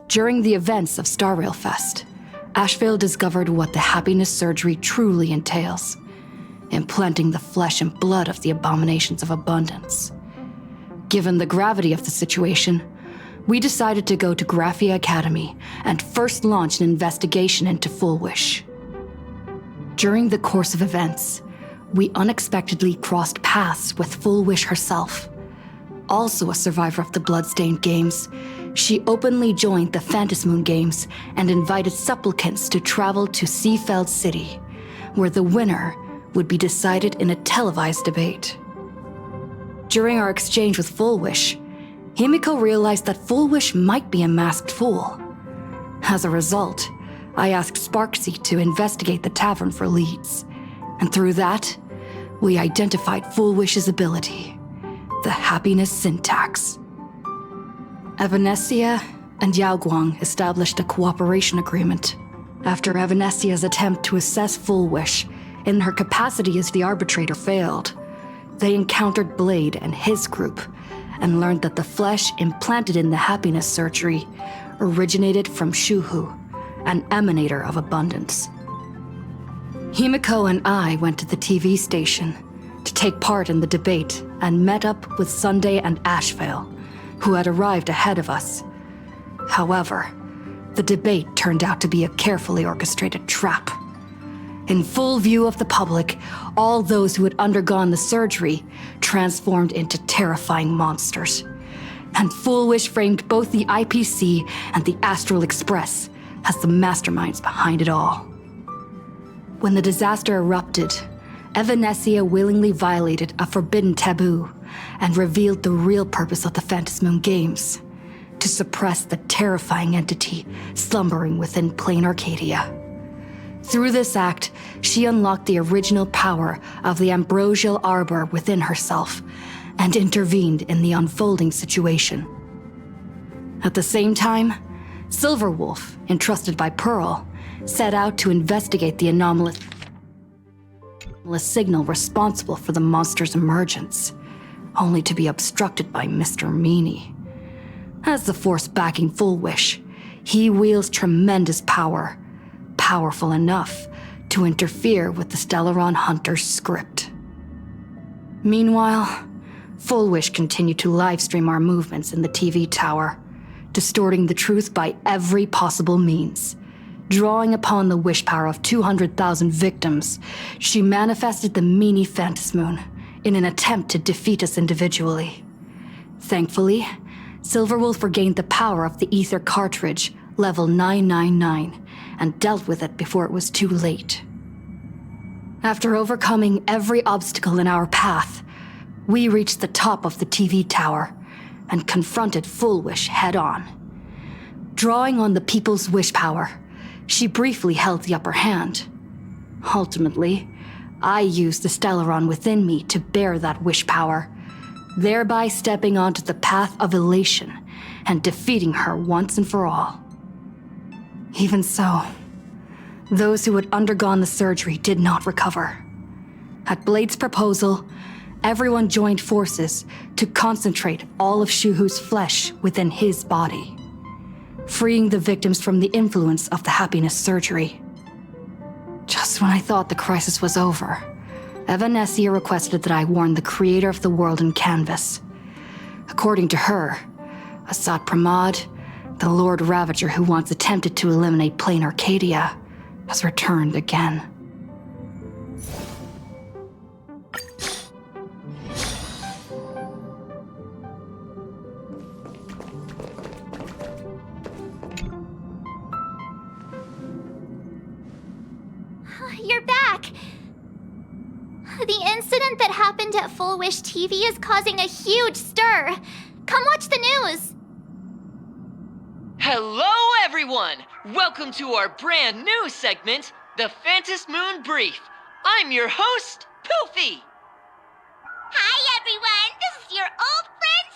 During the events of Star Rail Fest, Asheville discovered what the happiness surgery truly entails, implanting the flesh and blood of the abominations of abundance. Given the gravity of the situation, we decided to go to Graphia Academy and first launch an investigation into Full Wish. During the course of events, we unexpectedly crossed paths with Full Wish herself. Also a survivor of the Bloodstained Games, she openly joined the Phantasmoon Games and invited supplicants to travel to Seafeld City, where the winner would be decided in a televised debate. During our exchange with Full Wish, Himiko realized that Full Wish might be a masked fool. As a result, I asked Sparksy to investigate the tavern for leads, and through that, we identified Full Wish's ability, the happiness syntax. Evanescia and Yaoguang established a cooperation agreement. After Evanescia's attempt to assess Full Wish in her capacity as the arbitrator failed, they encountered Blade and his group and learned that the flesh implanted in the happiness surgery originated from Shuhu, an emanator of abundance. Himiko and I went to the TV station to take part in the debate and met up with Sunday and Ashvale, who had arrived ahead of us. However, the debate turned out to be a carefully orchestrated trap. In full view of the public, all those who had undergone the surgery transformed into terrifying monsters. And Full Wish framed both the IPC and the Astral Express as the masterminds behind it all. When the disaster erupted, Evanescia willingly violated a forbidden taboo and revealed the real purpose of the Phantasmoon Games: to suppress the terrifying entity slumbering within plain Arcadia. Through this act, she unlocked the original power of the ambrosial arbor within herself and intervened in the unfolding situation. At the same time, Silverwolf, entrusted by Pearl, set out to investigate the anomalous signal responsible for the monster's emergence, only to be obstructed by Mr. Meanie. As the force backing Full Wish, he wields tremendous power, powerful enough to interfere with the Stellaron Hunter's script. Meanwhile, Full Wish continued to livestream our movements in the TV tower, distorting the truth by every possible means. Drawing upon the wish power of 200,000 victims, she manifested the Meanie Phantasmoon in an attempt to defeat us individually. Thankfully, Silverwolf regained the power of the Ether cartridge, level 999, and dealt with it before it was too late. After overcoming every obstacle in our path, we reached the top of the TV tower and confronted Full Wish head-on. Drawing on the people's wish power, she briefly held the upper hand. Ultimately, I used the Stellaron within me to bear that wish power, thereby stepping onto the path of elation and defeating her once and for all. Even so, those who had undergone the surgery did not recover. At Blade's proposal, everyone joined forces to concentrate all of Shuhu's flesh within his body, freeing the victims from the influence of the happiness surgery. Just when I thought the crisis was over, Evanescia requested that I warn the creator of the world in canvas. According to her, Asad Pramod, the Lord Ravager who once attempted to eliminate plain Arcadia, has returned again. You're back! The incident that happened at Full Wish TV is causing a huge stir. Come watch the news! Hello, everyone! Welcome to our brand new segment, the Phantasmoon Brief. I'm your host, Poofy. Hi, everyone! This is your old friend,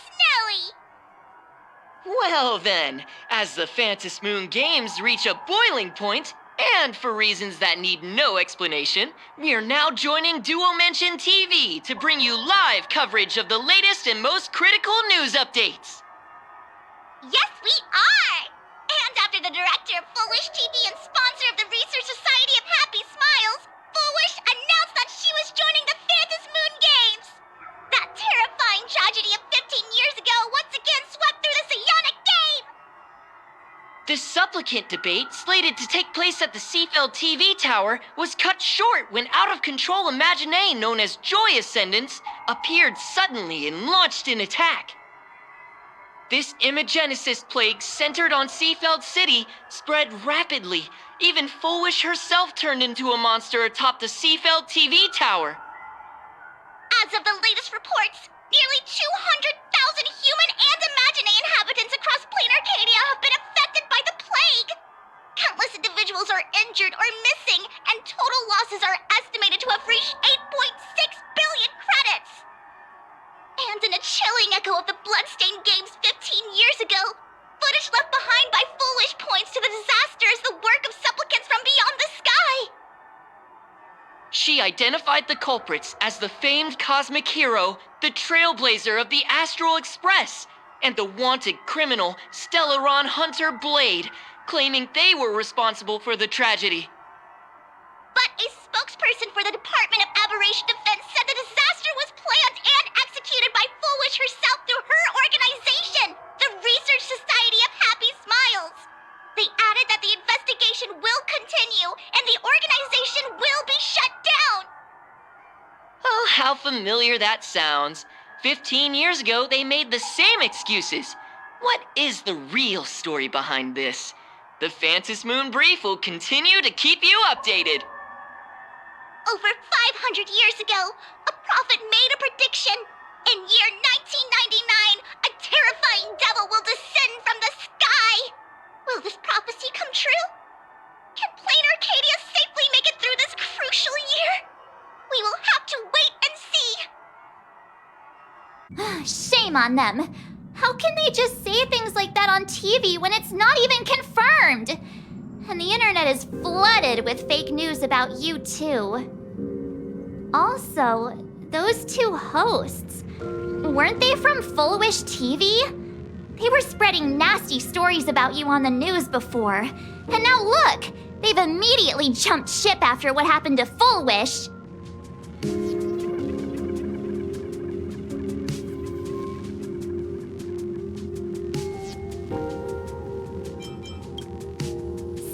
Snowy! Well then, as the Phantasmoon Games reach a boiling point, and for reasons that need no explanation, we are now joining Duo Mention TV to bring you live coverage of the latest and most critical news updates. Yes, we are! And after the director of Full Wish TV and sponsor of the Research Society of Happy Smiles, Full Wish announced that she was joining the Phantasmoon Games! That terrifying tragedy of 15 years ago once again swept through the psionic game! The supplicant debate, slated to take place at the Seafeld TV tower, was cut short when out-of-control Imagine known as Joy Ascendants appeared suddenly and launched an attack. This Imagenesis plague centered on Seafeld City spread rapidly. Even Full Wish herself turned into a monster atop the Seafeld TV tower. As of the latest reports, nearly 200,000 human and bloodstained games 15 years ago. Footage left behind by Foolish points to the disaster as the work of supplicants from beyond the sky. She identified the culprits as the famed cosmic hero, the Trailblazer of the Astral Express, and the wanted criminal, Stellaron Hunter Blade, claiming they were responsible for the tragedy. But a spokesperson for the Department of Aberration Defense said the disaster was planned and executed by Foolish herself through her organization, the Research Society of Happy Smiles. They added that the investigation will continue and the organization will be shut down. Oh, how familiar that sounds. 15 years ago, they made the same excuses. What is the real story behind this? The Phantom Moon Brief will continue to keep you updated. Over 500 years ago, a prophet made a prediction. In year 1999, a terrifying devil will descend from the sky. Will this prophecy come true? Can Plain Arcadia safely make it through this crucial year? We will have to wait and see. Shame on them. How can they just say things like that on TV when it's not even confirmed? And the internet is flooded with fake news about you too. Also, those two hosts, weren't they from Foolish TV? They were spreading nasty stories about you on the news before. And now look, they've immediately jumped ship after what happened to Foolish.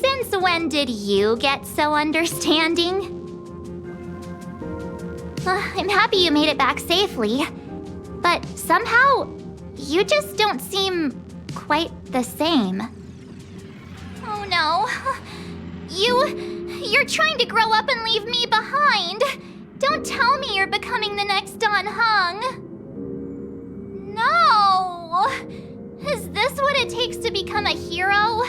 Since when did you get so understanding? I'm happy you made it back safely, but somehow you just don't seem quite the same. Oh no. You're trying to grow up and leave me behind. Don't tell me you're becoming the next Don Hung. No. Is this what it takes to become a hero?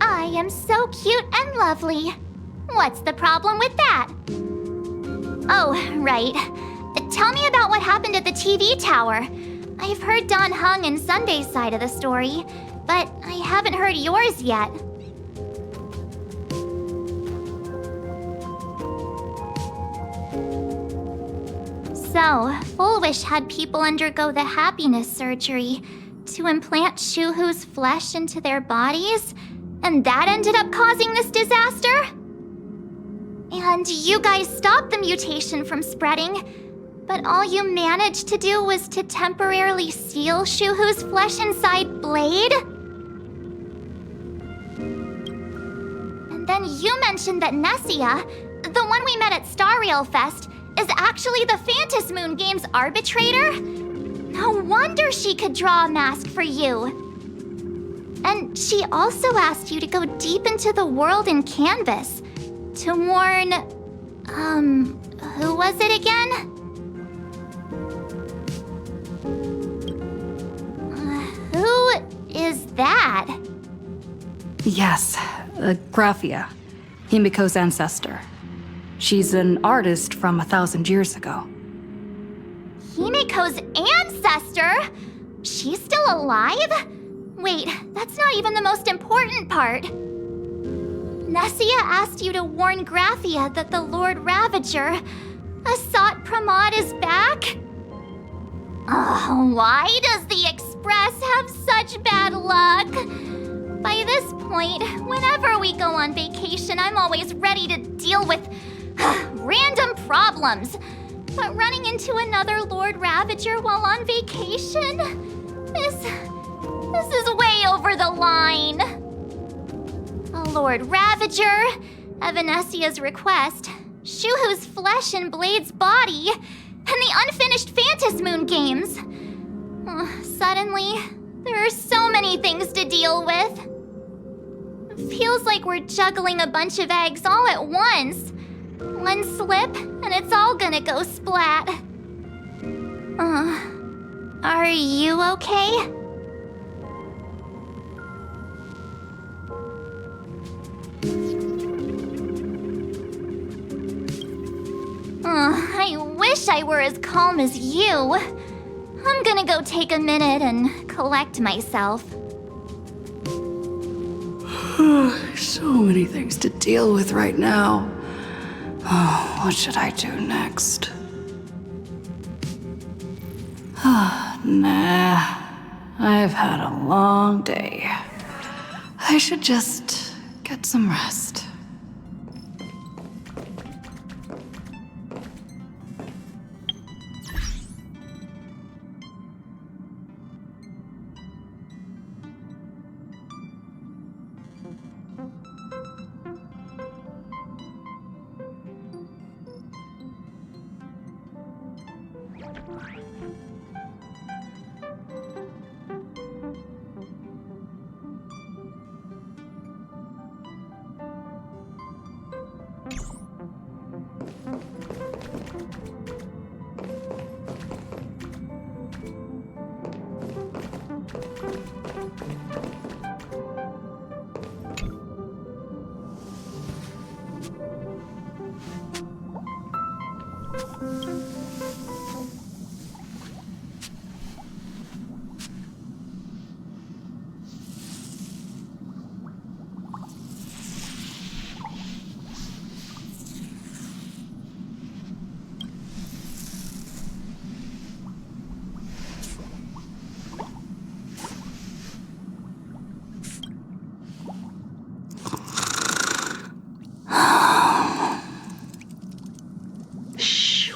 I am so cute and lovely. What's the problem with that? Oh, right. Tell me about what happened at the TV tower. I've heard Don Hung and Sunday's side of the story, but I haven't heard yours yet. So, Foolish had people undergo the happiness surgery to implant Shuhu's flesh into their bodies, and that ended up causing this disaster? And you guys stopped the mutation from spreading, but all you managed to do was to temporarily seal Shuhu's flesh inside Blade? And then you mentioned that Nessia, the one we met at Star Rail Fest, is actually the Phantom Moon Games arbitrator? No wonder she could draw a mask for you. And she also asked you to go deep into the world in Canvas to warn, who was it again? Who is that? Yes, Graphia, Himiko's ancestor. She's an artist from 1,000 years ago. Himiko's ancestor? She's still alive? Wait, that's not even the most important part. Nessia asked you to warn Graphia that the Lord Ravager, Asat Pramod, is back? Oh, why does the Express have such bad luck? By this point, whenever we go on vacation, I'm always ready to deal with random problems. But running into another Lord Ravager while on vacation? This is way over the line. A Lord Ravager, at Venessia's request, Shuhu's flesh and Blade's body, and the unfinished Phantom Moon games. Suddenly, there are so many things to deal with. It feels like we're juggling a bunch of eggs all at once. One slip, and it's all gonna go splat. Are you okay? I wish I were as calm as you. I'm gonna go take a minute and collect myself. So many things to deal with right now. Oh, what should I do next? Nah. I've had a long day. I should just get some rest.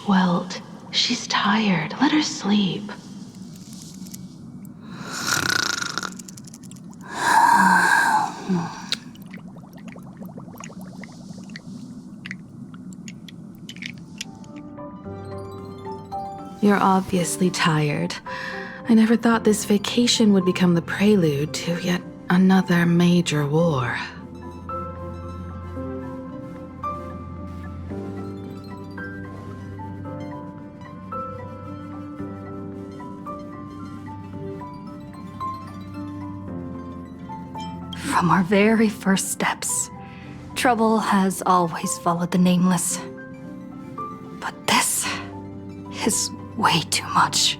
Welt, she's tired. Let her sleep. You're obviously tired. I never thought this vacation would become the prelude to yet another major war. From our very first steps, trouble has always followed the Nameless. But this is way too much.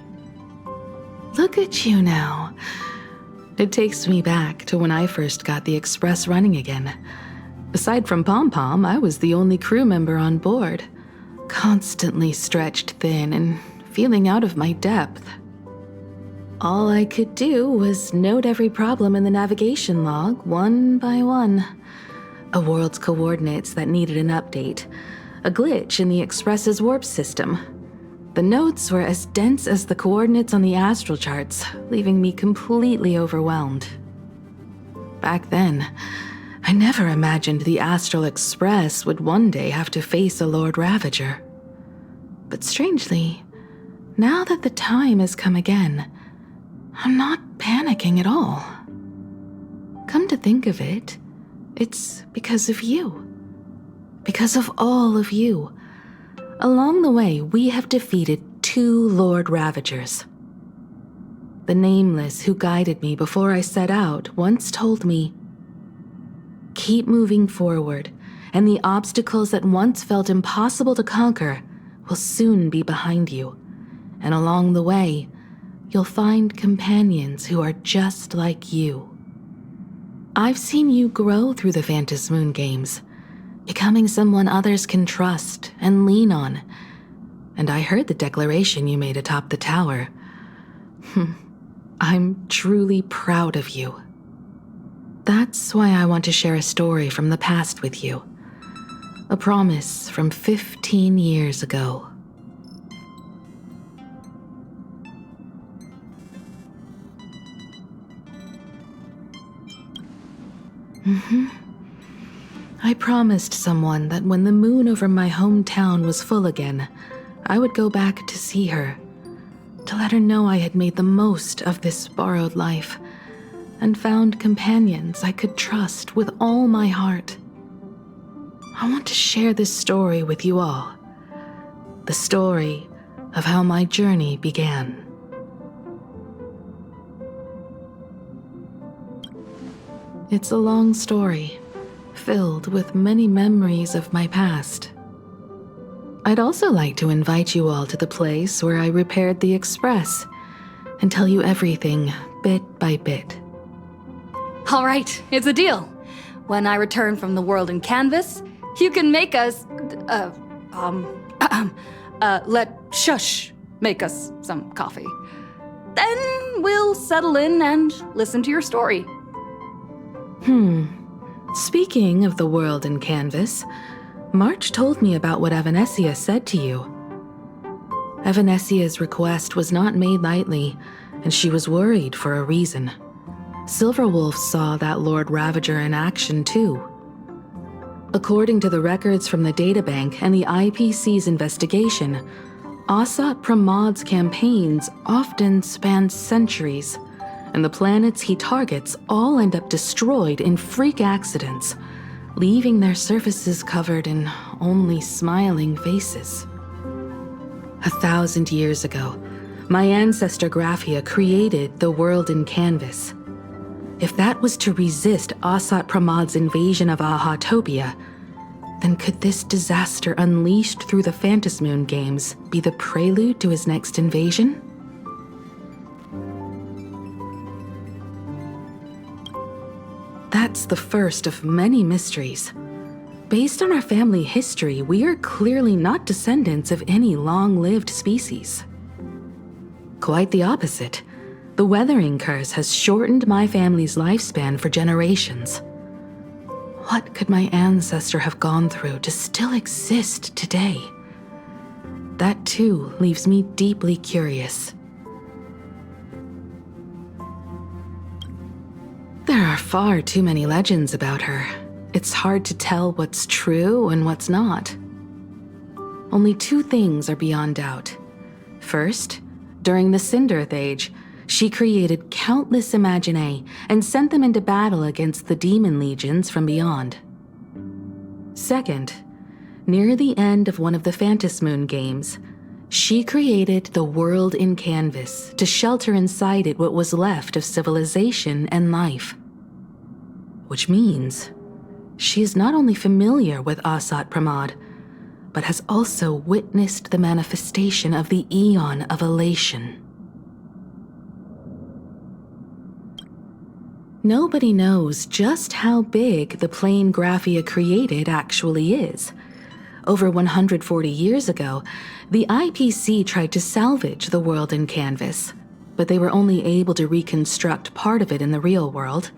Look at you now. It takes me back to when I first got the Express running again. Aside from Pom Pom, I was the only crew member on board, constantly stretched thin and feeling out of my depth. All I could do was note every problem in the navigation log, one by one. A world's coordinates that needed an update, a glitch in the Express's warp system. The notes were as dense as the coordinates on the astral charts, leaving me completely overwhelmed. Back then, I never imagined the Astral Express would one day have to face a Lord Ravager. But strangely, now that the time has come again, I'm not panicking at all. Come to think of it, it's because of you. Because of all of you. Along the way, we have defeated 2 Lord Ravagers. The Nameless who guided me before I set out once told me, "Keep moving forward, and the obstacles that once felt impossible to conquer will soon be behind you. And along the way, you'll find companions who are just like you." I've seen you grow through the Phantom Moon games, becoming someone others can trust and lean on. And I heard the declaration you made atop the tower. I'm truly proud of you. That's why I want to share a story from the past with you. A promise from 15 years ago. I promised someone that when the moon over my hometown was full again, I would go back to see her, to let her know I had made the most of this borrowed life and found companions I could trust with all my heart. I want to share this story with you all, the story of how my journey began. It's a long story, filled with many memories of my past. I'd also like to invite you all to the place where I repaired the Express and tell you everything bit by bit. All right, it's a deal. When I return from the world in canvas, you can make us, let Shush make us some coffee. Then we'll settle in and listen to your story. Speaking of the world in canvas, March told me about what Evanescia said to you. Evanessia's request was not made lightly, and she was worried for a reason. Silverwolf saw that Lord Ravager in action too. According to the records from the databank and the IPC's investigation, Asat Pramad's campaigns often span centuries, and the planets he targets all end up destroyed in freak accidents, leaving their surfaces covered in only smiling faces. 1,000 years ago, my ancestor Graphia created the world in canvas. If that was to resist Asat Pramad's invasion of Ahatopia, then could this disaster unleashed through the Phantasmoon games be the prelude to his next invasion? That's the first of many mysteries. Based on our family history, we are clearly not descendants of any long-lived species. Quite the opposite. The weathering curse has shortened my family's lifespan for generations. What could my ancestor have gone through to still exist today? That too leaves me deeply curious. There are far too many legends about her. It's hard to tell what's true and what's not. Only two things are beyond doubt. First, during the Cinderth Age, she created countless Imaginae and sent them into battle against the demon legions from beyond. Second, near the end of one of the Phantasmoon games, she created the world in canvas to shelter inside it what was left of civilization and life. Which means she is not only familiar with Asat Pramad, but has also witnessed the manifestation of the Eon of Elation. Nobody knows just how big the plane Graphia created actually is. Over 140 years ago, the IPC tried to salvage the world in canvas, but they were only able to reconstruct part of it in the real world.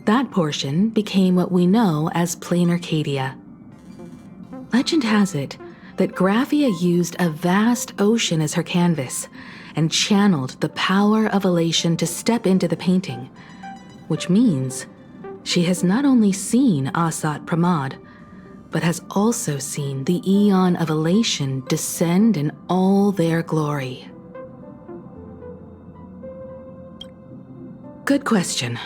That portion became what we know as Plain Arcadia. Legend has it that Graphia used a vast ocean as her canvas and channeled the power of elation to step into the painting, which means she has not only seen Asat Pramad, but has also seen the Eon of Elation descend in all their glory. Good question.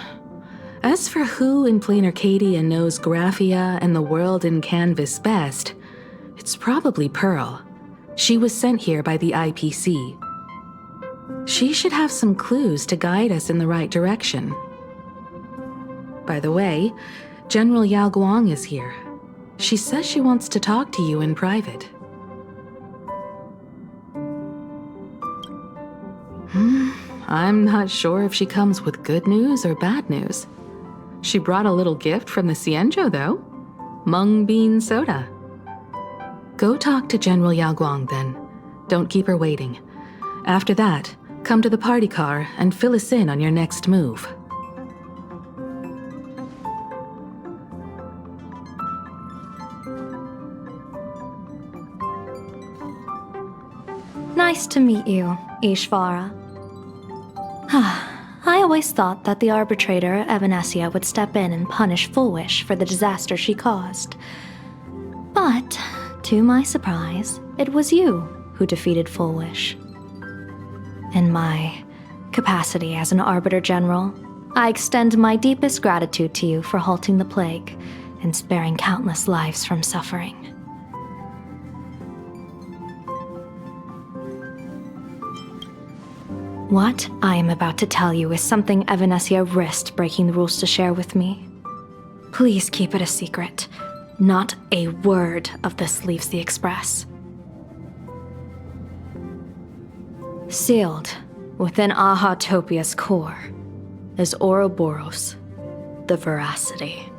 As for who in Plain Arcadia knows Graphia and the world in canvas best, it's probably Pearl. She was sent here by the IPC. She should have some clues to guide us in the right direction. By the way, General Yao Guang is here. She says she wants to talk to you in private. I'm not sure if she comes with good news or bad news. She brought a little gift from the Cienjo, though. Mung bean soda. Go talk to General Yao Guang, then. Don't keep her waiting. After that, come to the party car and fill us in on your next move. Nice to meet you, Ishvara. I always thought that the arbitrator, Evanescia, would step in and punish Foolish for the disaster she caused. But, to my surprise, it was you who defeated Foolish. In my capacity as an Arbiter General, I extend my deepest gratitude to you for halting the plague and sparing countless lives from suffering. What I am about to tell you is something Evanescia risked breaking the rules to share with me. Please keep it a secret. Not a word of this leaves the Express. Sealed within Ahatopia's core is Ouroboros, the Veracity.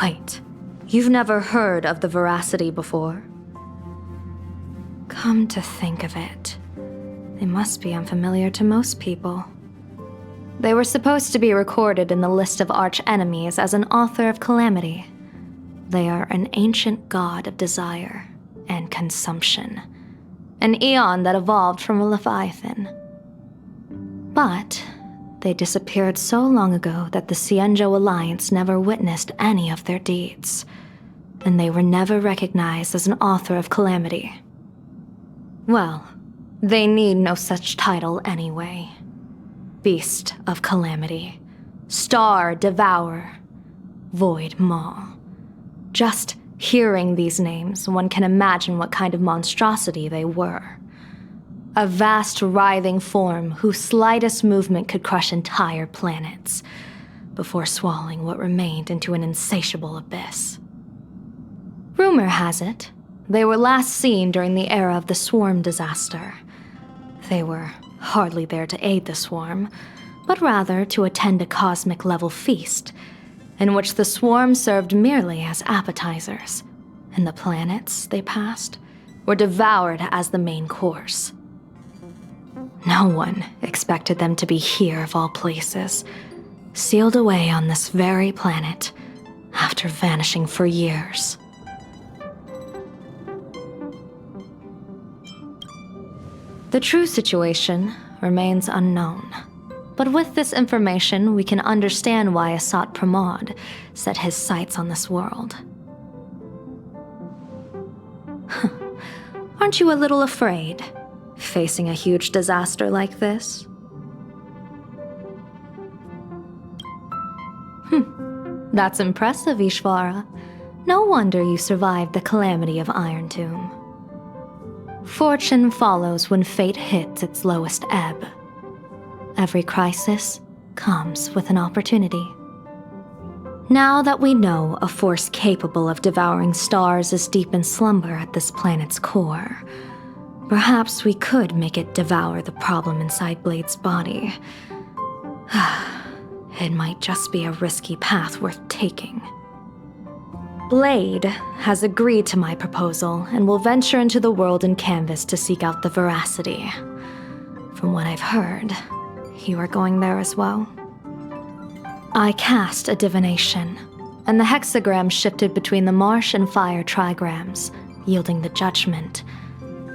Wait, you've never heard of the Veracity before? Come to think of it, they must be unfamiliar to most people. They were supposed to be recorded in the list of arch-enemies as an author of calamity. They are an ancient god of desire and consumption, an eon that evolved from a leviathan. But they disappeared so long ago that the Cienjo Alliance never witnessed any of their deeds, and they were never recognized as an author of calamity. Well, they need no such title anyway. Beast of Calamity, Star Devourer, Void Maw. Just hearing these names, one can imagine what kind of monstrosity they were. A vast, writhing form whose slightest movement could crush entire planets, before swallowing what remained into an insatiable abyss. Rumor has it, they were last seen during the era of the Swarm disaster. They were hardly there to aid the Swarm, but rather to attend a cosmic-level feast, in which the Swarm served merely as appetizers, and the planets they passed were devoured as the main course. No one expected them to be here of all places, sealed away on this very planet, after vanishing for years. The true situation remains unknown, but with this information we can understand why Asat Pramod set his sights on this world. Aren't you a little afraid, facing a huge disaster like this? That's impressive, Ishvara. No wonder you survived the calamity of Iron Tomb. Fortune follows when fate hits its lowest ebb. Every crisis comes with an opportunity. Now that we know a force capable of devouring stars is deep in slumber at this planet's core, perhaps we could make it devour the problem inside Blade's body. It might just be a risky path worth taking. Blade has agreed to my proposal and will venture into the world in canvas to seek out the Veracity. From what I've heard, you are going there as well. I cast a divination, and the hexagram shifted between the marsh and fire trigrams, yielding the judgment.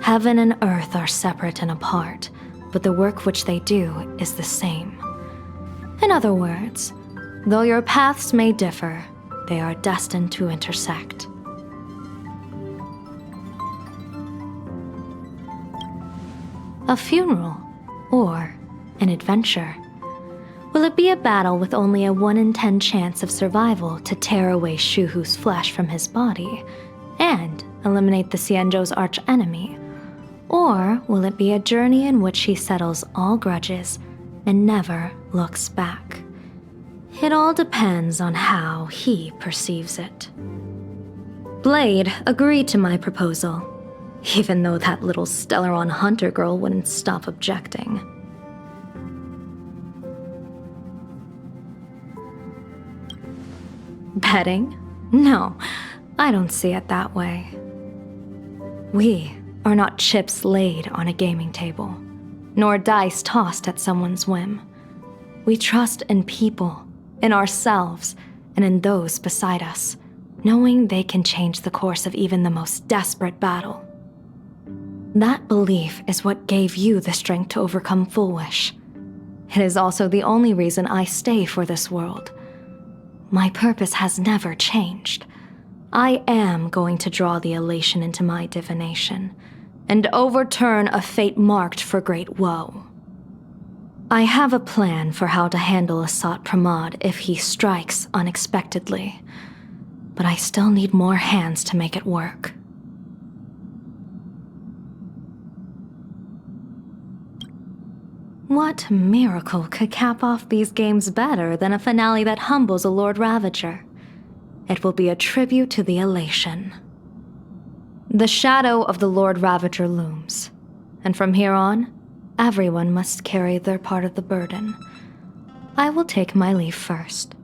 Heaven and earth are separate and apart, but the work which they do is the same. In other words, though your paths may differ, they are destined to intersect. A funeral, or an adventure. Will it be a battle with only a 1 in 10 chance of survival to tear away Shuhu's flesh from his body and eliminate the Cienjo's arch-enemy? Or will it be a journey in which he settles all grudges and never looks back? It all depends on how he perceives it. Blade agreed to my proposal, even though that little Stellaron hunter girl wouldn't stop objecting. Betting? No, I don't see it that way. We are not chips laid on a gaming table, nor dice tossed at someone's whim. We trust in people, in ourselves, and in those beside us, knowing they can change the course of even the most desperate battle. That belief is what gave you the strength to overcome Fullwish. It is also the only reason I stay for this world. My purpose has never changed. I am going to draw the elation into my divination, and overturn a fate marked for great woe. I have a plan for how to handle Asat Pramod if he strikes unexpectedly, but I still need more hands to make it work. What miracle could cap off these games better than a finale that humbles a Lord Ravager? It will be a tribute to the elation. The shadow of the Lord Ravager looms, and from here on, everyone must carry their part of the burden. I will take my leave first.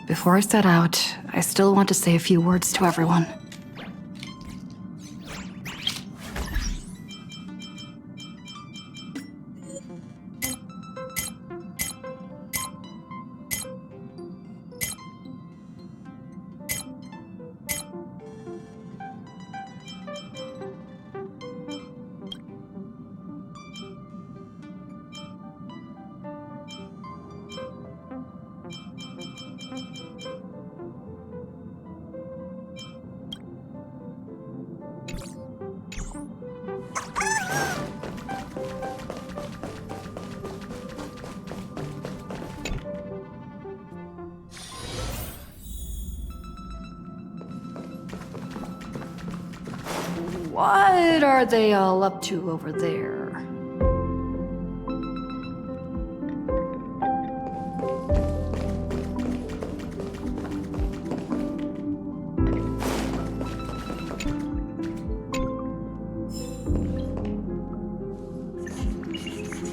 Before I set out, I still want to say a few words to everyone. What are they all up to over there?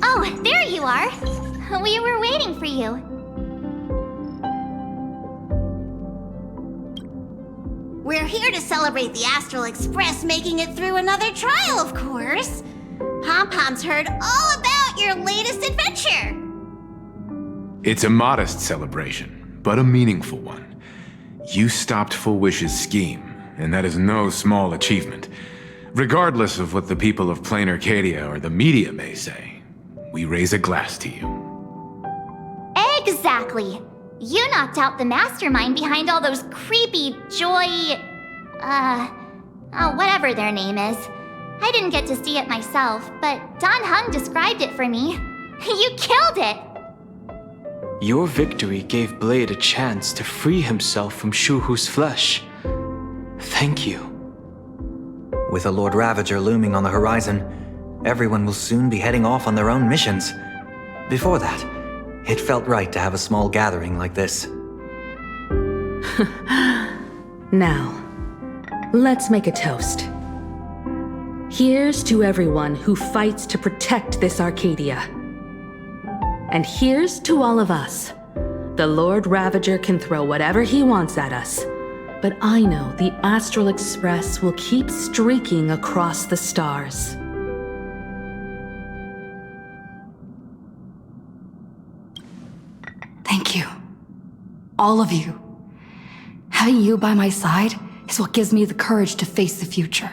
Oh, there you are! We were waiting for you. We're here to celebrate the Astral Express making it through another trial, of course. Pom-Pom's heard all about your latest adventure. It's a modest celebration, but a meaningful one. You stopped Full Wish's scheme, and that is no small achievement. Regardless of what the people of Plain Arcadia or the media may say, we raise a glass to you. Exactly. You knocked out the mastermind behind all those creepy whatever their name is. I didn't get to see it myself, but Don Hung described it for me. You killed it! Your victory gave Blade a chance to free himself from Shuhu's flesh. Thank you. With the Lord Ravager looming on the horizon, everyone will soon be heading off on their own missions. Before that, it felt right to have a small gathering like this. Now, let's make a toast. Here's to everyone who fights to protect this Arcadia. And here's to all of us. The Lord Ravager can throw whatever he wants at us, but I know the Astral Express will keep streaking across the stars. Thank you. All of you. Having you by my side is what gives me the courage to face the future.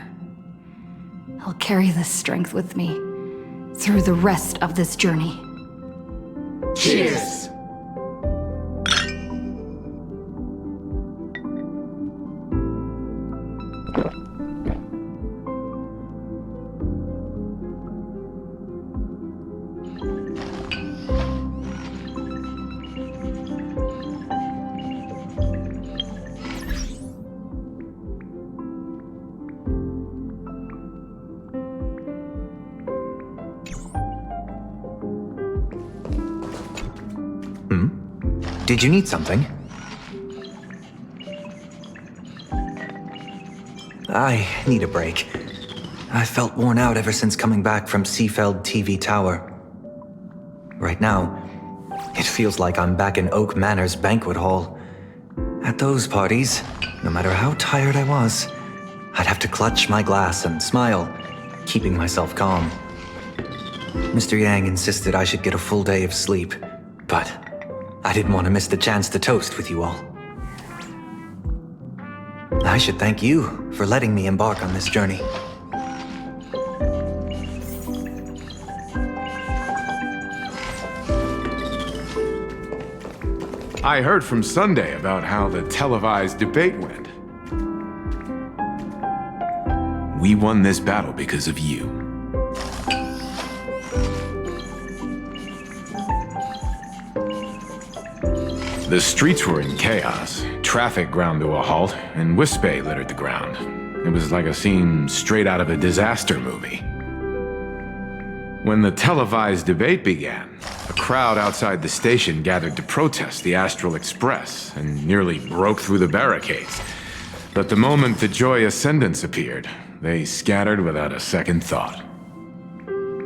I'll carry this strength with me through the rest of this journey. Cheers! Did you need something? I need a break. I felt worn out ever since coming back from Seafeld TV Tower. Right now, it feels like I'm back in Oak Manor's banquet hall. At those parties, no matter how tired I was, I'd have to clutch my glass and smile, keeping myself calm. Mr. Yang insisted I should get a full day of sleep, but I didn't want to miss the chance to toast with you all. I should thank you for letting me embark on this journey. I heard from Sunday about how the televised debate went. We won this battle because of you. The streets were in chaos, traffic ground to a halt, and Wispay littered the ground. It was like a scene straight out of a disaster movie. When the televised debate began, A crowd outside the station gathered to protest the Astral Express and nearly broke through the barricades. But the moment the Joy Ascendants appeared, they scattered without a second thought.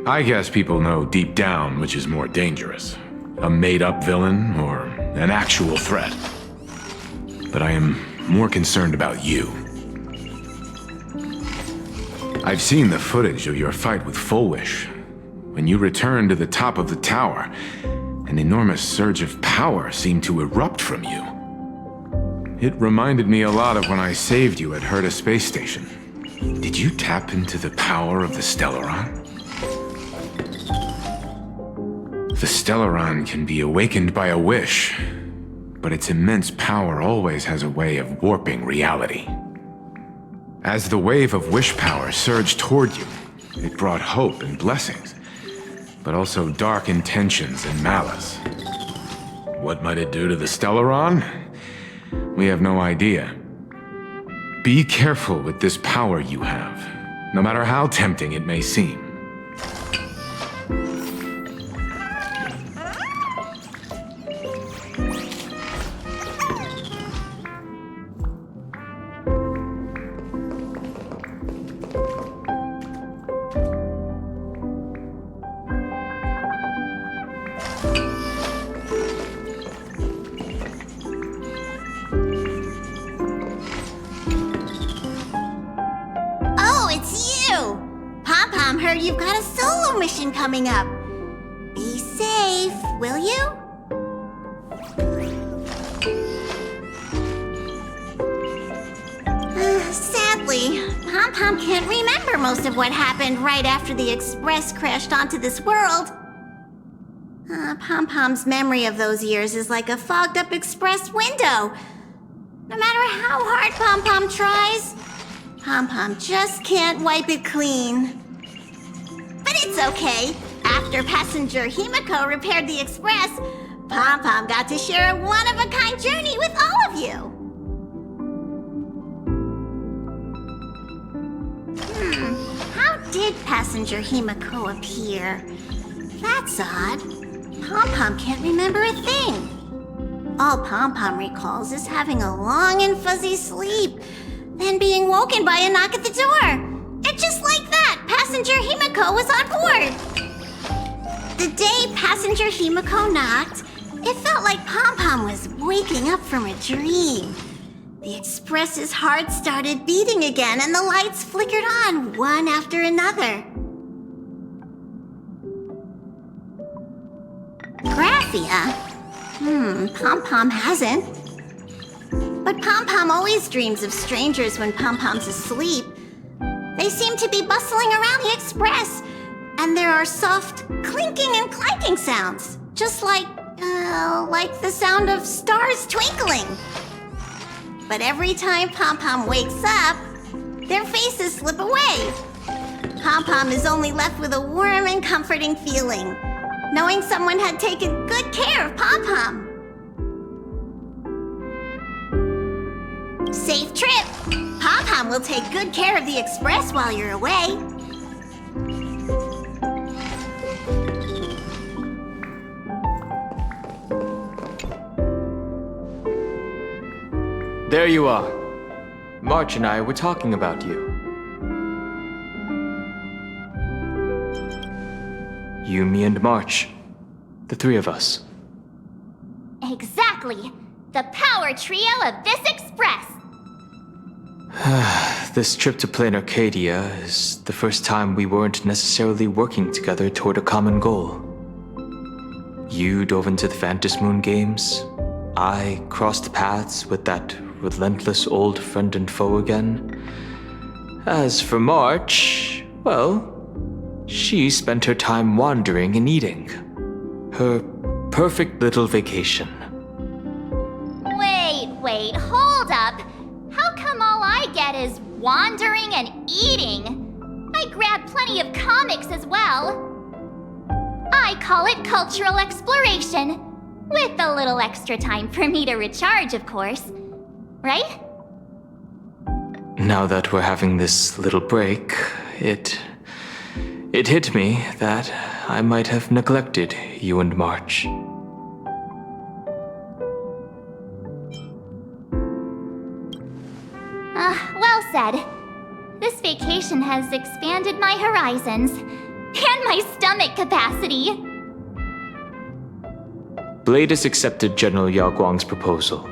I guess people know deep down which is more dangerous, a made-up villain or an actual threat. But I am more concerned about you. I've seen the footage of your fight with Fullwish. When you returned to the top of the tower, an enormous surge of power seemed to erupt from you. It reminded me a lot of when I saved you at Herta Space Station. Did you tap into the power of the Stellaron? The Stellaron can be awakened by a wish, but its immense power always has a way of warping reality. As the wave of wish power surged toward you, it brought hope and blessings, but also dark intentions and malice. What might it do to the Stellaron? We have no idea. Be careful with this power you have, no matter how tempting it may seem. Oh, it's you! Pom-Pom heard you've got a solo mission coming up. Be safe, will you? Sadly, Pom-Pom can't remember most of what happened right after the Express crashed onto this world. Pom-Pom's memory of those years is like a fogged-up Express window. No matter how hard Pom-Pom tries, Pom-Pom just can't wipe it clean. But it's okay. After passenger Himiko repaired the Express, Pom-Pom got to share a one-of-a-kind journey with all of you. How did passenger Himiko appear? That's odd. Pom-Pom can't remember a thing. All Pom-Pom recalls is having a long and fuzzy sleep, then being woken by a knock at the door. And just like that, passenger Himiko was on board. The day passenger Himiko knocked, it felt like Pom-Pom was waking up from a dream. The Express's heart started beating again, and the lights flickered on one after another. Graphia? Pom-Pom hasn't. But Pom-Pom always dreams of strangers when Pom-Pom's asleep. They seem to be bustling around the Express, and there are soft clinking and clanking sounds, just like the sound of stars twinkling. But every time Pom-Pom wakes up, their faces slip away. Pom-Pom is only left with a warm and comforting feeling, knowing someone had taken good care of Pom-Pom. Safe trip! Pom-Pom will take good care of the Express while you're away. There you are. March and I were talking about you. You, me, and March. The three of us. Exactly. The power trio of this Express. This trip to Plain Arcadia is the first time we weren't necessarily working together toward a common goal. You dove into the Phantom Moon games. I crossed paths with that relentless old friend and foe again. As for March, well, she spent her time wandering and eating. Her perfect little vacation. Wait, hold up. How come all I get is wandering and eating? I grabbed plenty of comics as well. I call it cultural exploration, with a little extra time for me to recharge, of course. Right? Now that we're having this little break, it hit me that I might have neglected you and March. Well said. This vacation has expanded my horizons and my stomach capacity. Blade has accepted General Yao Guang's proposal.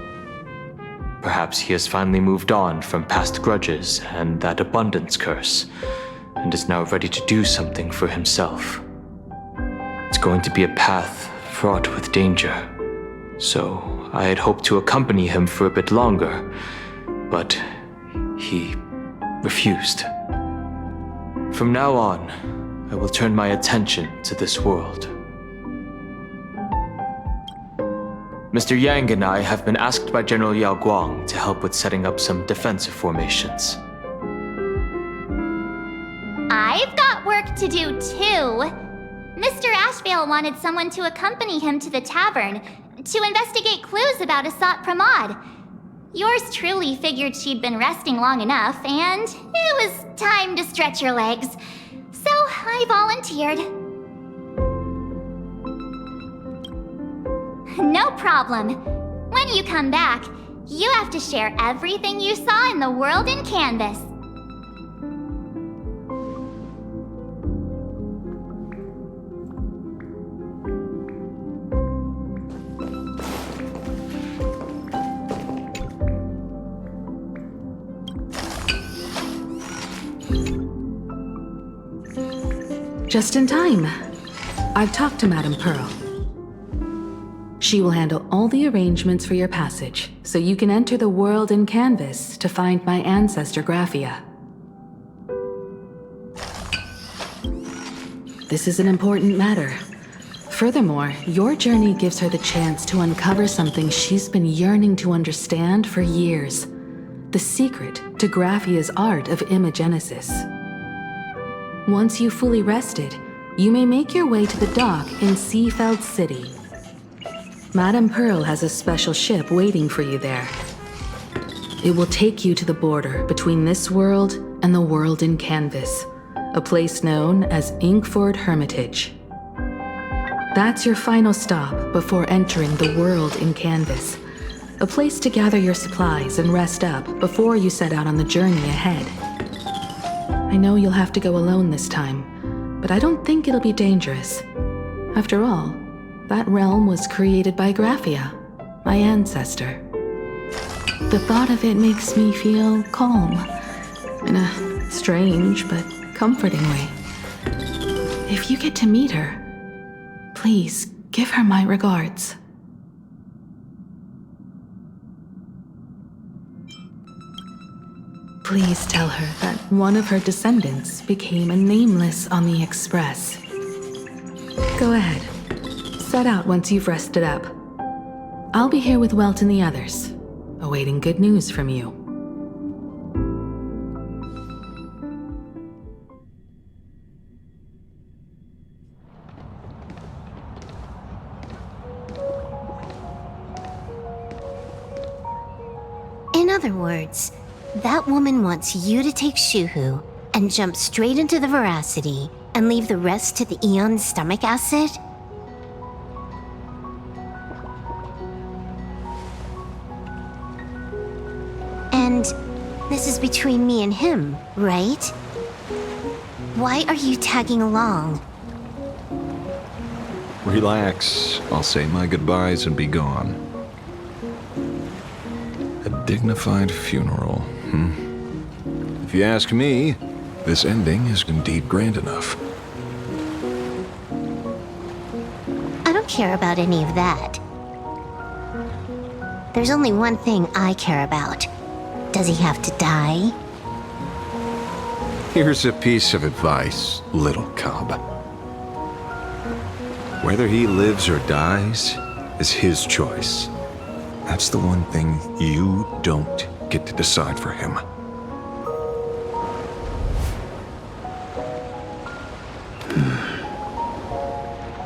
Perhaps he has finally moved on from past grudges and that abundance curse, and is now ready to do something for himself. It's going to be a path fraught with danger, so I had hoped to accompany him for a bit longer, but he refused. From now on, I will turn my attention to this world. Mr. Yang and I have been asked by General Yao Guang to help with setting up some defensive formations. I've got work to do too. Mr. Ashvale wanted someone to accompany him to the tavern to investigate clues about Asat Pramod. Yours truly figured she'd been resting long enough, and it was time to stretch her legs. So I volunteered. No problem. When you come back, you have to share everything you saw in the world in Canvas. Just in time. I've talked to Madame Pearl. She will handle all the arrangements for your passage, so you can enter the world in Canvas to find my ancestor Graphia. This is an important matter. Furthermore, your journey gives her the chance to uncover something she's been yearning to understand for years. The secret to Graphia's art of imagenesis. Once you've fully rested, you may make your way to the dock in Seafeld City. Madame Pearl has a special ship waiting for you there. It will take you to the border between this world and the world in Canvas, a place known as Inkford Hermitage. That's your final stop before entering the world in Canvas, a place to gather your supplies and rest up before you set out on the journey ahead. I know you'll have to go alone this time, but I don't think it'll be dangerous. After all, that realm was created by Graphia, my ancestor. The thought of it makes me feel calm, in a strange but comforting way. If you get to meet her, please give her my regards. Please tell her that one of her descendants became a nameless on the Express. Go ahead. Set out once you've rested up. I'll be here with Welt and the others, awaiting good news from you. In other words, that woman wants you to take Shuhu and jump straight into the Veracity and leave the rest to the Eon's stomach acid? And this is between me and him, right? Why are you tagging along? Relax. I'll say my goodbyes and be gone. A dignified funeral, If you ask me, this ending is indeed grand enough. I don't care about any of that. There's only one thing I care about. Does he have to die? Here's a piece of advice, little cub. Whether he lives or dies is his choice. That's the one thing you don't get to decide for him.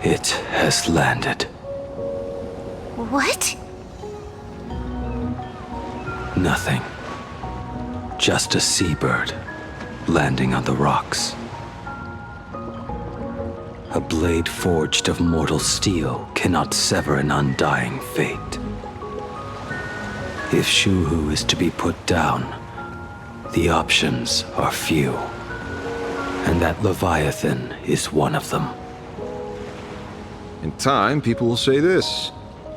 It has landed. What? Nothing. Just a seabird landing on the rocks. A blade forged of mortal steel cannot sever an undying fate. If Shuhu is to be put down, the options are few. And that Leviathan is one of them. In time, people will say this.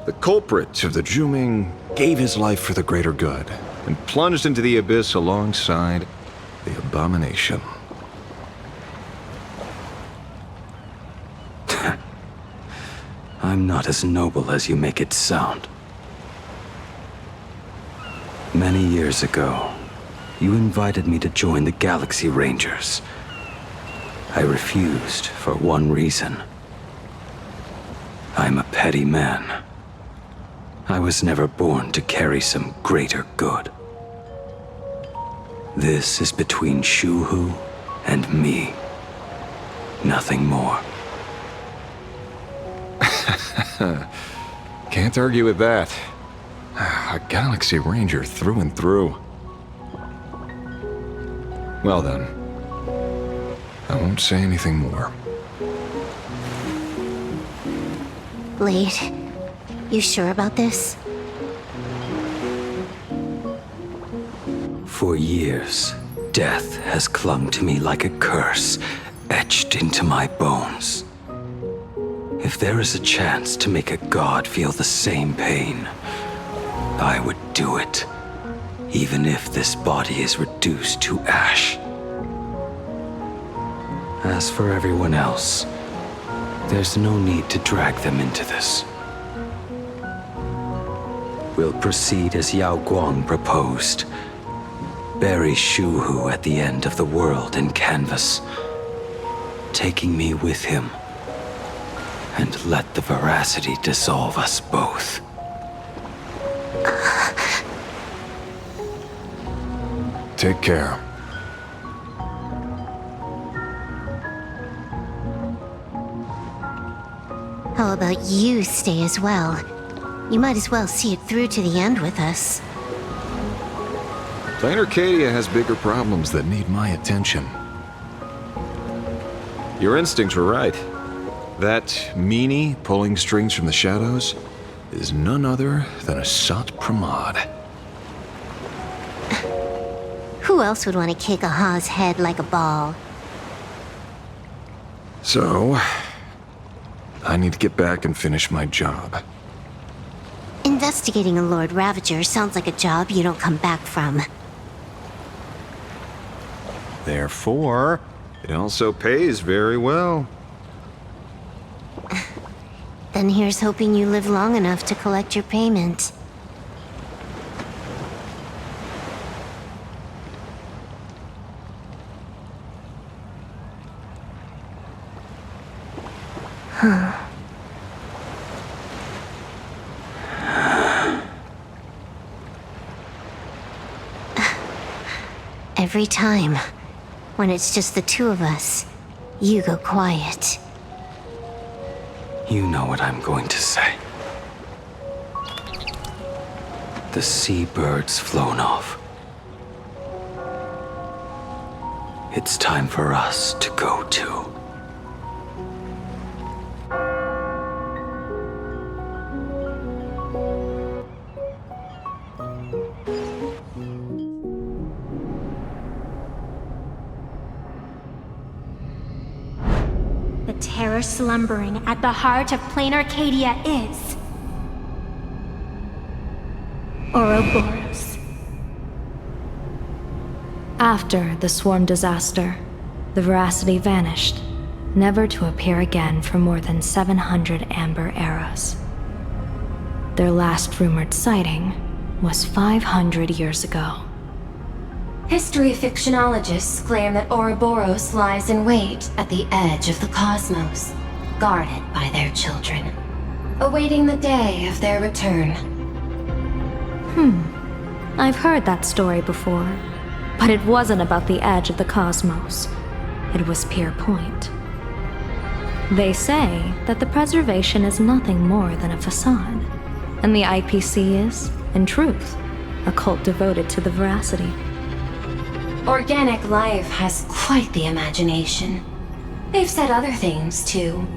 The culprit of the Juming gave his life for the greater good and plunged into the abyss alongside the abomination. I'm not as noble as you make it sound. Many years ago, you invited me to join the Galaxy Rangers. I refused for one reason. I'm a petty man. I was never born to carry some greater good. This is between Shuhu and me. Nothing more. Can't argue with that. A Galaxy Ranger through and through. Well then, I won't say anything more. Blade, you sure about this? For years, death has clung to me like a curse, etched into my bones. If there is a chance to make a god feel the same pain, I would do it, even if this body is reduced to ash. As for everyone else, there's no need to drag them into this. We'll proceed as Yao Guang proposed. Bury Shuhu at the end of the world in canvas, taking me with him, and let the veracity dissolve us both. Take care. How about you stay as well? You might as well see it through to the end with us. Plain Arcadia has bigger problems that need my attention. Your instincts were right. That meanie pulling strings from the shadows is none other than a Sat Pramod. Who else would want to kick a Ha's head like a ball? So, I need to get back and finish my job. Investigating a Lord Ravager sounds like a job you don't come back from. Therefore, it also pays very well. Then here's hoping you live long enough to collect your payment. Every time, when it's just the two of us, you go quiet. You know what I'm going to say. The seabird's flown off. It's time for us to go too. The terror slumbering at the heart of Plain Arcadia is... Ouroboros. After the swarm disaster, the veracity vanished, never to appear again for more than 700 amber eras. Their last rumored sighting was 500 years ago. History fictionologists claim that Ouroboros lies in wait at the edge of the cosmos, guarded by their children, awaiting the day of their return. I've heard that story before, but it wasn't about the edge of the cosmos. It was Pier Point. They say that the preservation is nothing more than a facade, and the IPC is, in truth, a cult devoted to the veracity. Organic life has quite the imagination. They've said other things, too.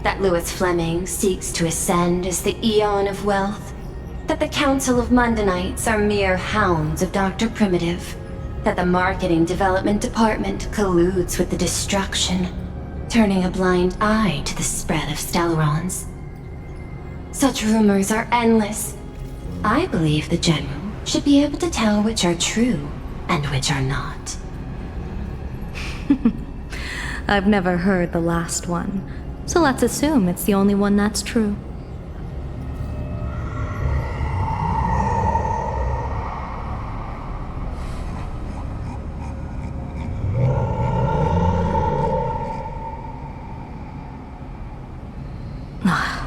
That Louis Fleming seeks to ascend as the Eon of Wealth. That the Council of Mundanites are mere hounds of Dr. Primitive. That the Marketing Development Department colludes with the destruction, turning a blind eye to the spread of Stellarons. Such rumors are endless. I believe the General should be able to tell which are true and which are not. I've never heard the last one, so let's assume it's the only one that's true.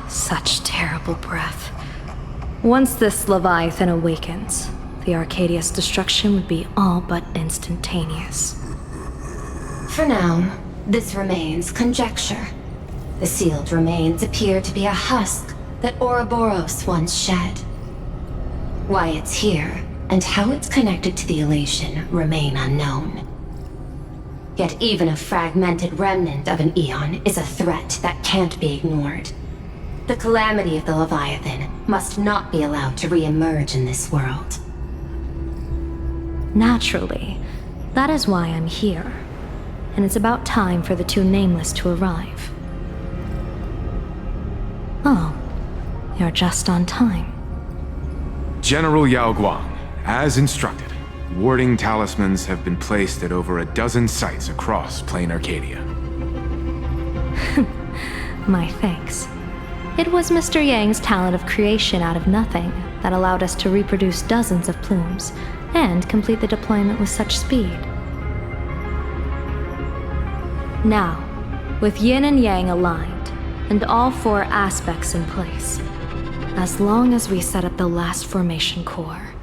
Such terrible breath. Once this Leviathan awakens, the Arcadia's destruction would be all but instantaneous. For now, this remains conjecture. The sealed remains appear to be a husk that Ouroboros once shed. Why it's here, and how it's connected to the elation, remain unknown. Yet even a fragmented remnant of an Eon is a threat that can't be ignored. The calamity of the Leviathan must not be allowed to re-emerge in this world. Naturally, that is why I'm here. And it's about time for the two Nameless to arrive. Oh, you're just on time. General Yao Guang, as instructed, warding talismans have been placed at over a dozen sites across Plain Arcadia. My thanks. It was Mr. Yang's talent of creation out of nothing that allowed us to reproduce dozens of plumes and complete the deployment with such speed. Now, with Yin and Yang aligned, and all four aspects in place, as long as we set up the last formation core,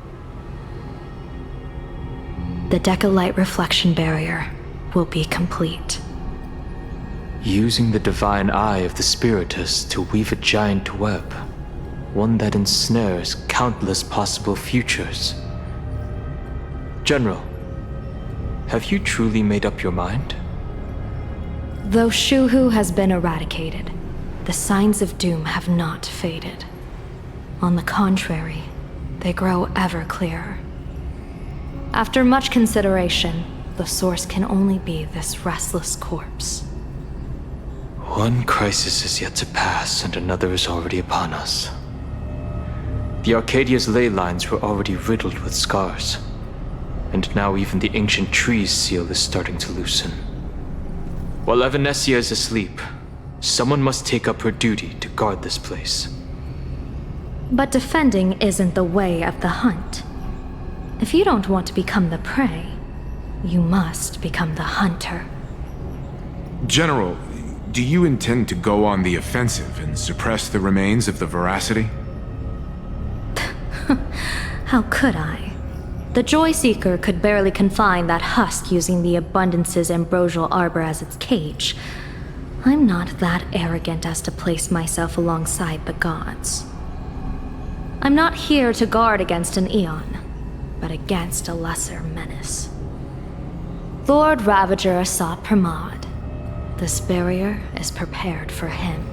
the Decalight reflection barrier will be complete. Using the divine eye of the Spiritus to weave a giant web, one that ensnares countless possible futures. General, have you truly made up your mind? Though Shuhu has been eradicated, the signs of doom have not faded. On the contrary, they grow ever clearer. After much consideration, the source can only be this restless corpse. One crisis is yet to pass, and another is already upon us. The Arcadia's ley lines were already riddled with scars, and now even the ancient tree's seal is starting to loosen. While Evanesia is asleep, someone must take up her duty to guard this place. But defending isn't the way of the hunt. If you don't want to become the prey, you must become the hunter. General, do you intend to go on the offensive and suppress the remains of the Veracity? How could I? The Joy Seeker could barely confine that husk using the Abundance's ambrosial arbor as its cage. I'm not that arrogant as to place myself alongside the gods. I'm not here to guard against an Eon, but against a lesser menace. Lord Ravager Asat Pramad. This barrier is prepared for him.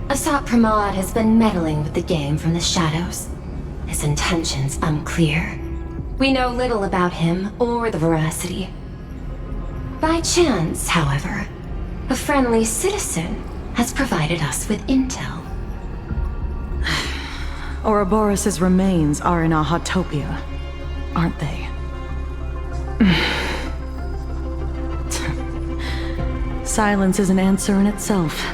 Asat Pramad has been meddling with the game from the shadows. His intentions unclear. We know little about him or the Veracity. By chance, however, a friendly citizen has provided us with intel. Ouroboros' remains are in Ahatopia, aren't they? Silence is an answer in itself.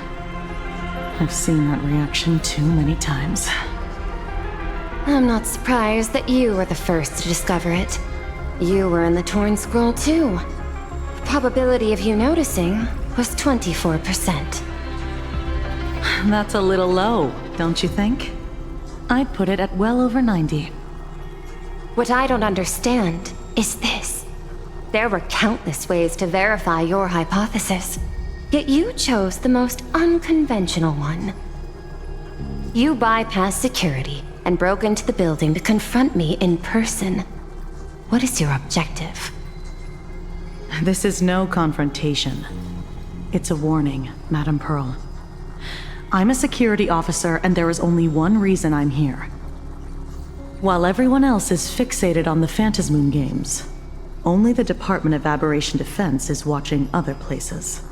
I've seen that reaction too many times. I'm not surprised that you were the first to discover it. You were in the Torn Scroll too. The probability of you noticing was 24%. That's a little low, don't you think? I'd put it at well over 90. What I don't understand is this. There were countless ways to verify your hypothesis, yet you chose the most unconventional one. You bypassed security and broke into the building to confront me in person. What is your objective? This is no confrontation. It's a warning, Madame Pearl. I'm a security officer, and there is only one reason I'm here. While everyone else is fixated on the Phantasmoon games, only the Department of Aberration Defense is watching other places.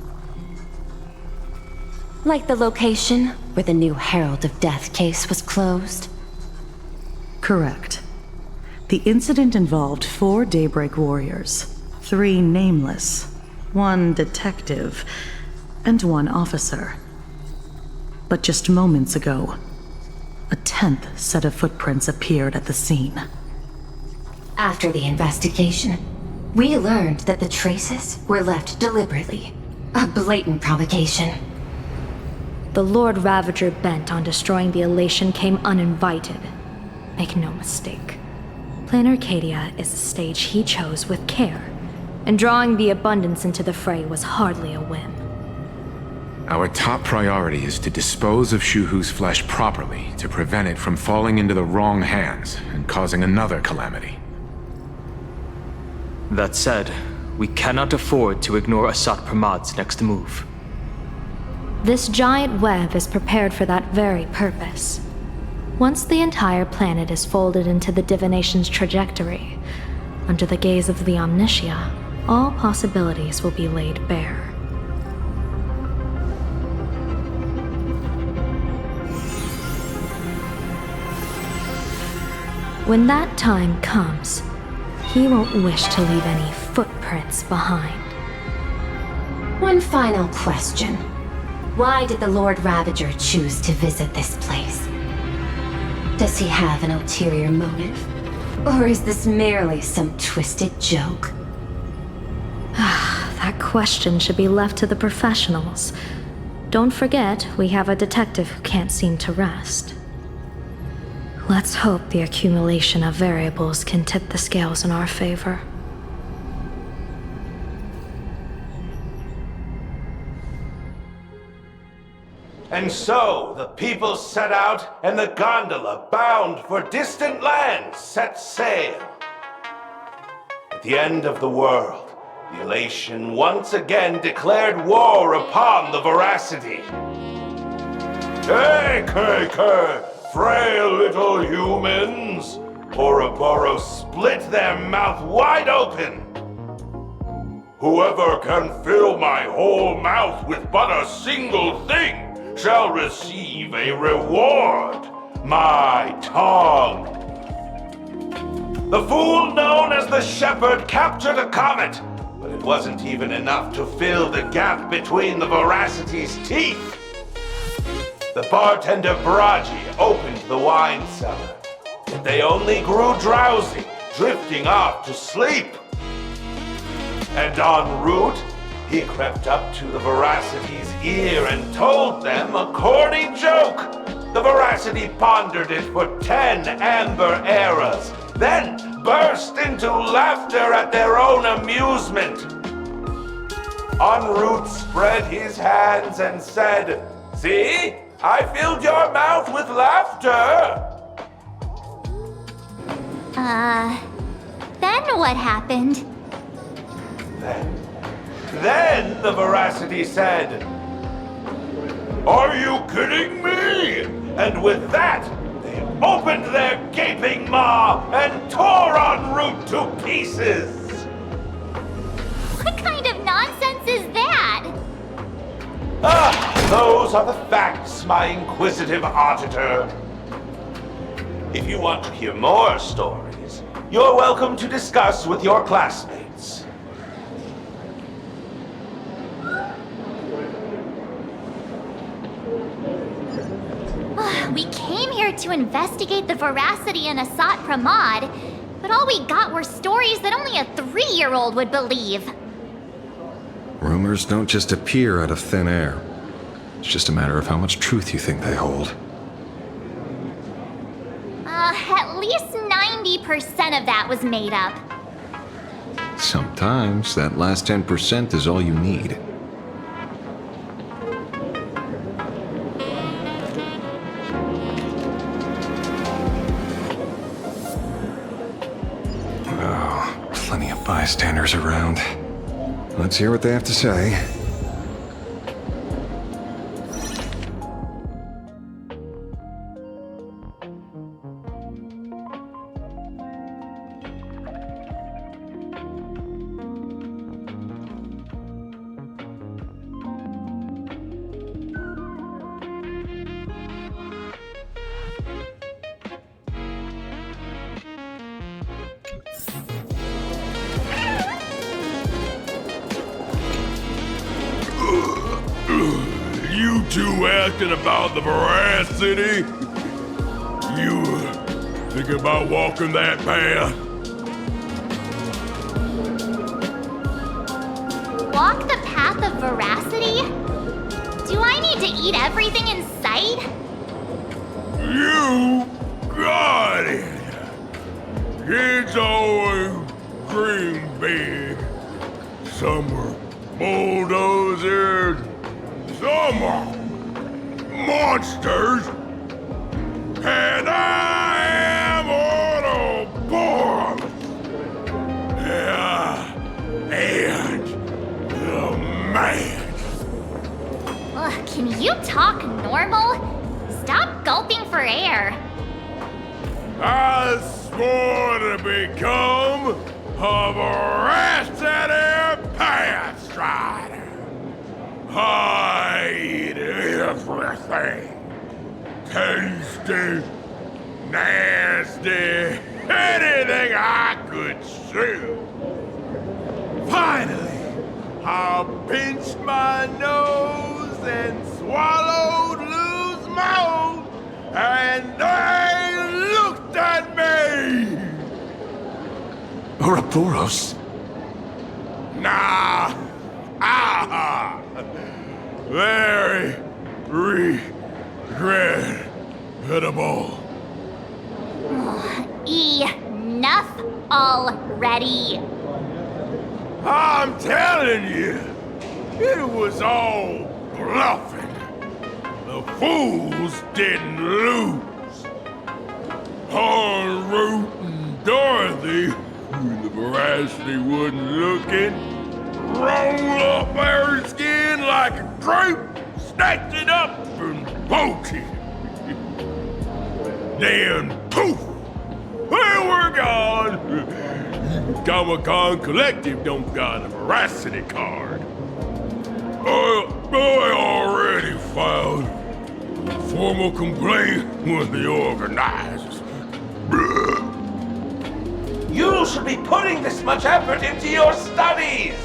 Like the location where the new Herald of Death case was closed? Correct. The incident involved 4 Daybreak warriors, 3 nameless, 1 detective, and 1 officer. But just moments ago, a 10th set of footprints appeared at the scene. After the investigation, we learned that the traces were left deliberately. A blatant provocation. The Lord Ravager bent on destroying the Elation came uninvited. Make no mistake. Plan Arcadia is a stage he chose with care, and drawing the Abundance into the fray was hardly a whim. Our top priority is to dispose of Shuhu's flesh properly to prevent it from falling into the wrong hands and causing another calamity. That said, we cannot afford to ignore Asat Pramad's next move. This giant web is prepared for that very purpose. Once the entire planet is folded into the divination's trajectory, under the gaze of the Omnitia, all possibilities will be laid bare. When that time comes, he won't wish to leave any footprints behind. One final question. Why did the Lord Ravager choose to visit this place? Does he have an ulterior motive? Or is this merely some twisted joke? That question should be left to the professionals. Don't forget, we have a detective who can't seem to rest. Let's hope the accumulation of variables can tip the scales in our favor. And so the people set out, and the gondola, bound for distant lands, set sail. At the end of the world, the Elation once again declared war upon the Veracity. Hey, frail little humans! Ouroboros split their mouth wide open. Whoever can fill my whole mouth with but a single thing shall receive a reward, my tongue. The fool known as the Shepherd captured a comet, but it wasn't even enough to fill the gap between the Veracity's teeth. The bartender Braji opened the wine cellar, but they only grew drowsy, drifting off to sleep. And en route, he crept up to the Veracity's ear and told them a corny joke. The Veracity pondered it for 10 amber eras, then burst into laughter at their own amusement. En route spread his hands and said, "See? I filled your mouth with laughter." Then what happened? Then the Veracity said, "Are you kidding me?" And with that, they opened their gaping maw and tore en route to pieces. What kind of nonsense is that? Those are the facts, my inquisitive auditor. If you want to hear more stories, you're welcome to discuss with your classmates. We came here to investigate the Veracity and Asat Pramad, but all we got were stories that only a 3-year-old would believe. Rumors don't just appear out of thin air. It's just a matter of how much truth you think they hold. At least 90% of that was made up. Sometimes that last 10% is all you need. Plenty of bystanders around. Let's hear what they have to say. two asking about the veracity? You thinking about walking that path? Walk the path of veracity? Do I need to eat everything in sight? You got it! Kids always dream big. Some are bulldozers, some are monsters, and I am Autoboros! Yeah, and the man. Ugh, can you talk normal? Stop gulping for air. I swore to become a veracity pathstrider. I eat everything. Tasty, nasty, anything I could chew. Finally, I pinched my nose and swallowed loose mouth, and they looked at me! Ouroboros? Nah. Very regrettable. Enough already. I'm telling you, it was all bluffing. The fools didn't lose. En route and Dorothy, when the veracity wasn't looking, rolled up her skin like a grape, snatched it up and bolted. Then poof, they were gone. Comic-Con Collective don't got a veracity card. I already filed a formal complaint with the organizers. You should be putting this much effort into your studies!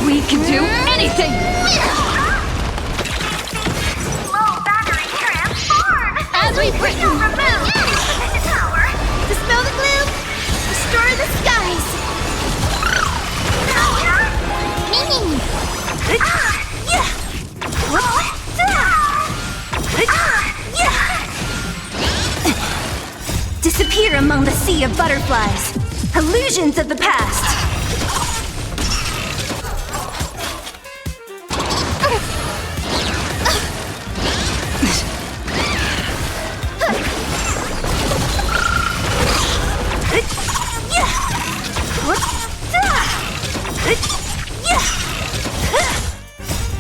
We can do anything! Low battery transform! As we've written, Remove the tower! dispel the gloom, destroy the skies. Disappear among the sea of butterflies. Illusions of the past.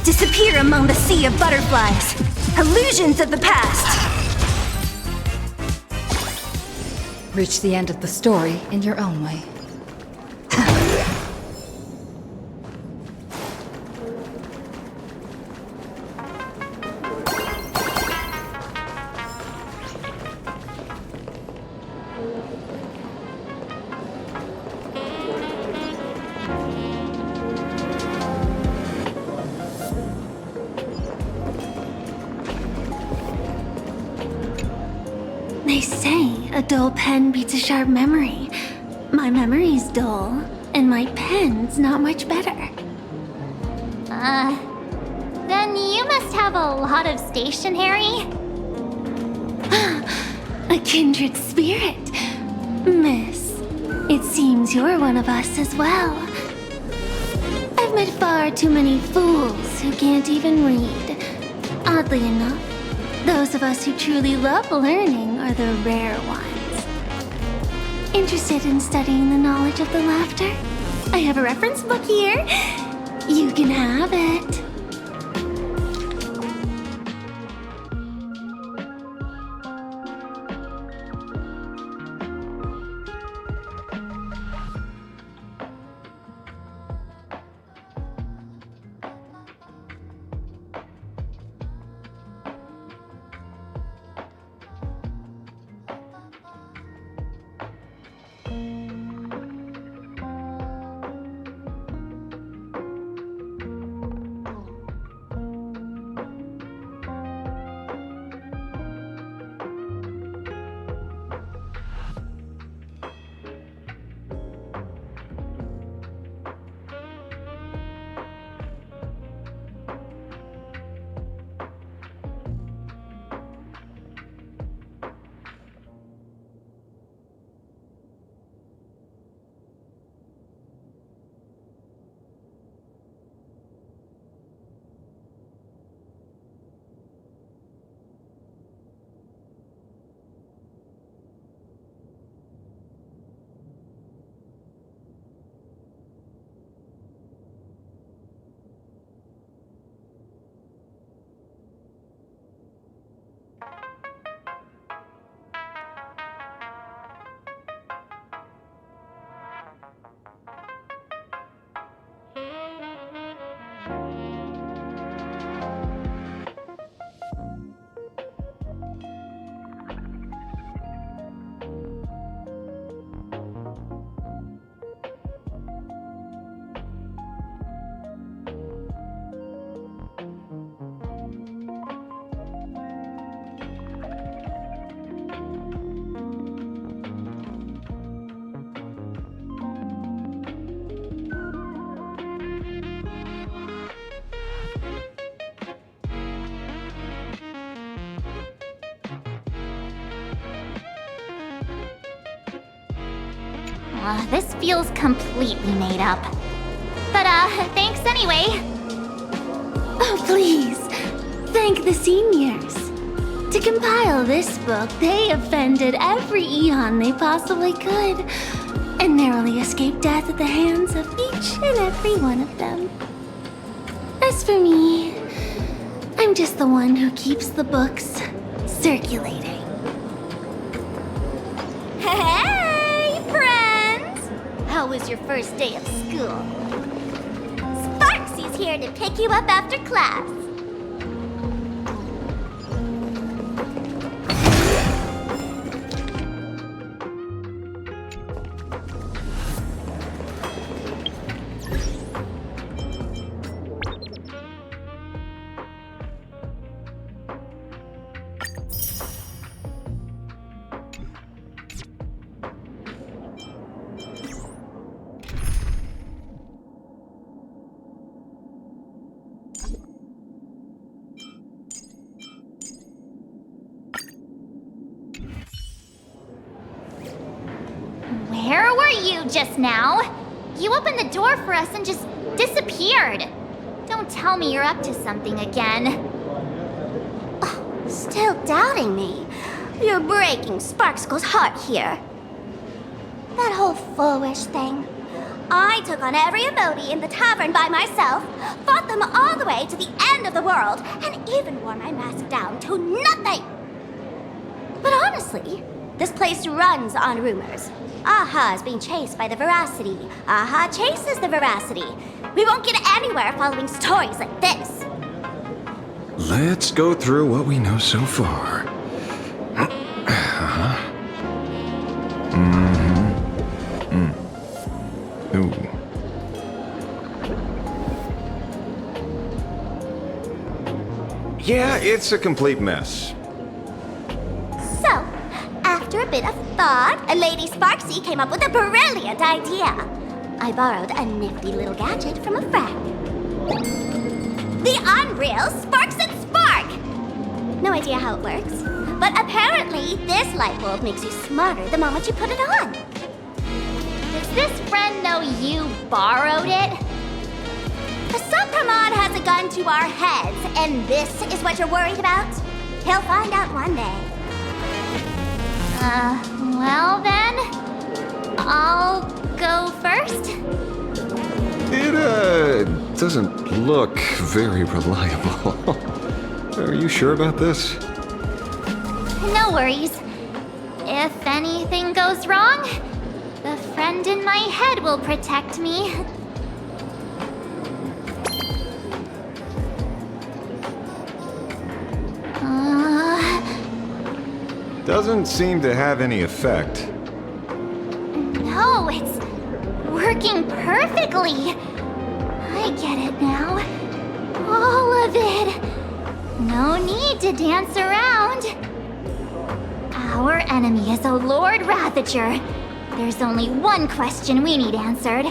Disappear among the sea of butterflies. Illusions of the past. Reach the end of the story in your own way. They say a dull pen beats a sharp memory. My memory's dull, and my pen's not much better. Then you must have a lot of stationery? A kindred spirit. Miss, it seems you're one of us as well. I've met far too many fools who can't even read. Oddly enough, those of us who truly love learning are the rare ones. Interested in studying the knowledge of the laughter? I have a reference book here. You can have it. This feels completely made up. But, thanks anyway. Oh, please. Thank the seniors. To compile this book, they offended every eon they possibly could, and narrowly escaped death at the hands of each and every one of them. As for me, I'm just the one who keeps the books circulating. Hey, friends! How was your first day of school? Sparksy's here to pick you up after class. Where were you just now? You opened the door for us and just disappeared. Don't tell me you're up to something again. Oh, still doubting me? You're breaking Sparkskull's heart here. That whole foolish thing. I took on every emoji in the tavern by myself, fought them all the way to the end of the world, and even wore my mask down to nothing. But honestly, this place runs on rumors. Aha is being chased by the Veracity. Aha chases the Veracity. We won't get anywhere following stories like this. Let's go through what we know so far. Ooh. Yeah, it's a complete mess. So, bit of thought, Lady Sparksy came up with a brilliant idea. I borrowed a nifty little gadget from a friend. The Unreal Sparks and Spark! No idea how it works, but apparently this light bulb makes you smarter the moment you put it on. Does this friend know you borrowed it? The Supramod has a gun to our heads, and this is what you're worried about? He'll find out one day. Well then, I'll go first. It doesn't look very reliable. Are you sure about this? No worries. If anything goes wrong, the friend in my head will protect me. Doesn't seem to have any effect. No, it's working perfectly. I get it now. All of it. No need to dance around. Our enemy is a Lord Ravager. There's only one question we need answered.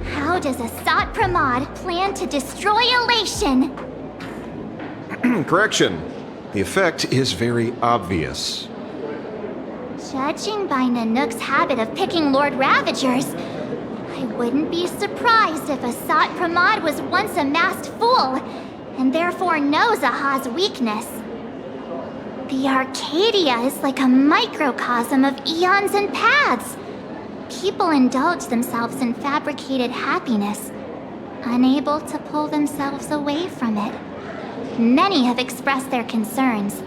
How does Asat Pramod plan to destroy Elation? Correction. The effect is very obvious. Judging by Nanook's habit of picking Lord Ravagers, I wouldn't be surprised if Asat Pramod was once a masked fool, and therefore knows Aha's weakness. The Arcadia is like a microcosm of eons and paths. People indulge themselves in fabricated happiness, unable to pull themselves away from it. Many have expressed their concerns.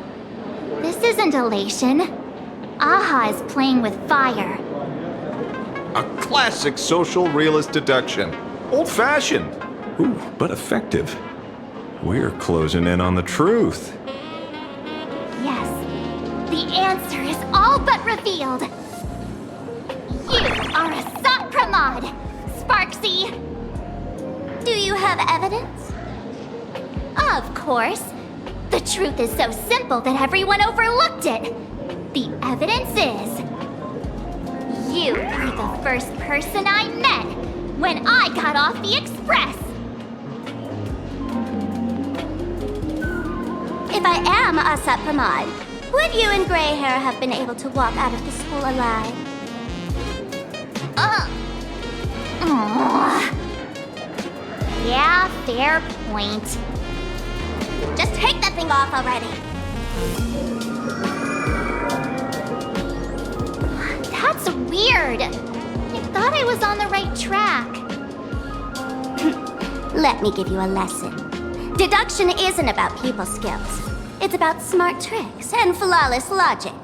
This isn't elation. Aha is playing with fire. A classic social realist deduction. Old-fashioned. Ooh, but effective. We're closing in on the truth. Yes, the answer is all but revealed. You are Asat Pramod, Sparksy. Do you have evidence? Of course. The truth is so simple that everyone overlooked it. The evidence is... you were the first person I met when I got off the express. If I am Asat Pramod, would you and Grey Hair have been able to walk out of the school alive? Yeah, fair point. Just take that thing off already. That's weird. I thought I was on the right track. Let me give you a lesson. Deduction isn't about people skills. It's about smart tricks and flawless logic.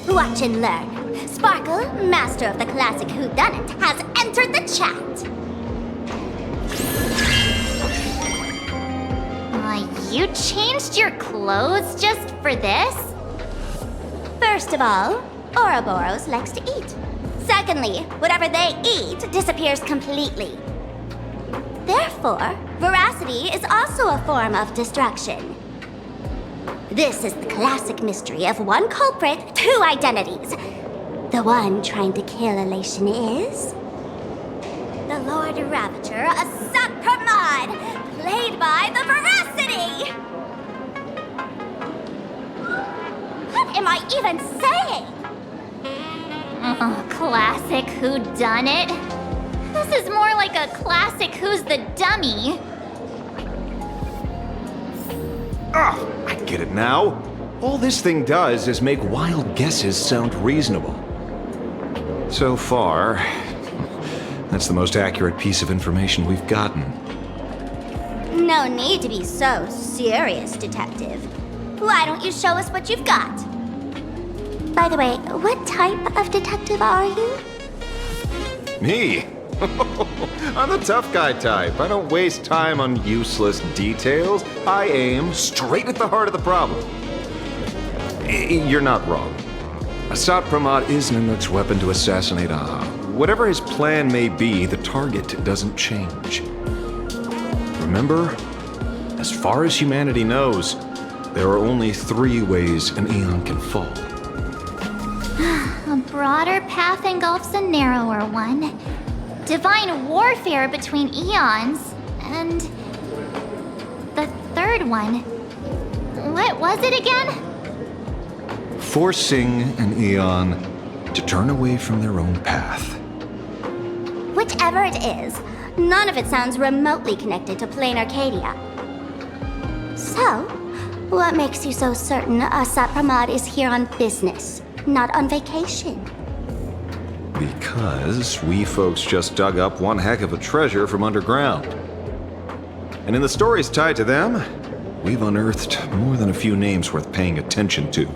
Watch and learn. Sparkle, master of the classic whodunit, has entered the chat. You changed your clothes just for this? First of all, Ouroboros likes to eat. Secondly, whatever they eat disappears completely. Therefore, veracity is also a form of destruction. This is the classic mystery of one culprit, two identities. The one trying to kill Elation is... the Lord Ravager, Asat Pramod, played by the Veracity! What am I even saying? Oh, classic whodunit. This is more like a classic Who's the Dummy. I get it now. All this thing does is make wild guesses sound reasonable. So far, that's the most accurate piece of information we've gotten. No need to be so serious, Detective. Why don't you show us what you've got? By the way, what type of detective are you? Me? I'm the tough guy type. I don't waste time on useless details. I aim straight at the heart of the problem. You're not wrong. Asat Pramod is Nanook's weapon to assassinate Aha. whatever his plan may be, the target doesn't change. Remember, as far as humanity knows, there are only 3 ways an Aeon can fall. A broader path engulfs a narrower one. Divine warfare between eons, and the third one. What was it again? Forcing an Aeon to turn away from their own path. Whichever it is, none of it sounds remotely connected to plain Arcadia. So, what makes you so certain Asat Pramad is here on business, not on vacation? Because we folks just dug up one heck of a treasure from underground. And in the stories tied to them, we've unearthed more than a few names worth paying attention to.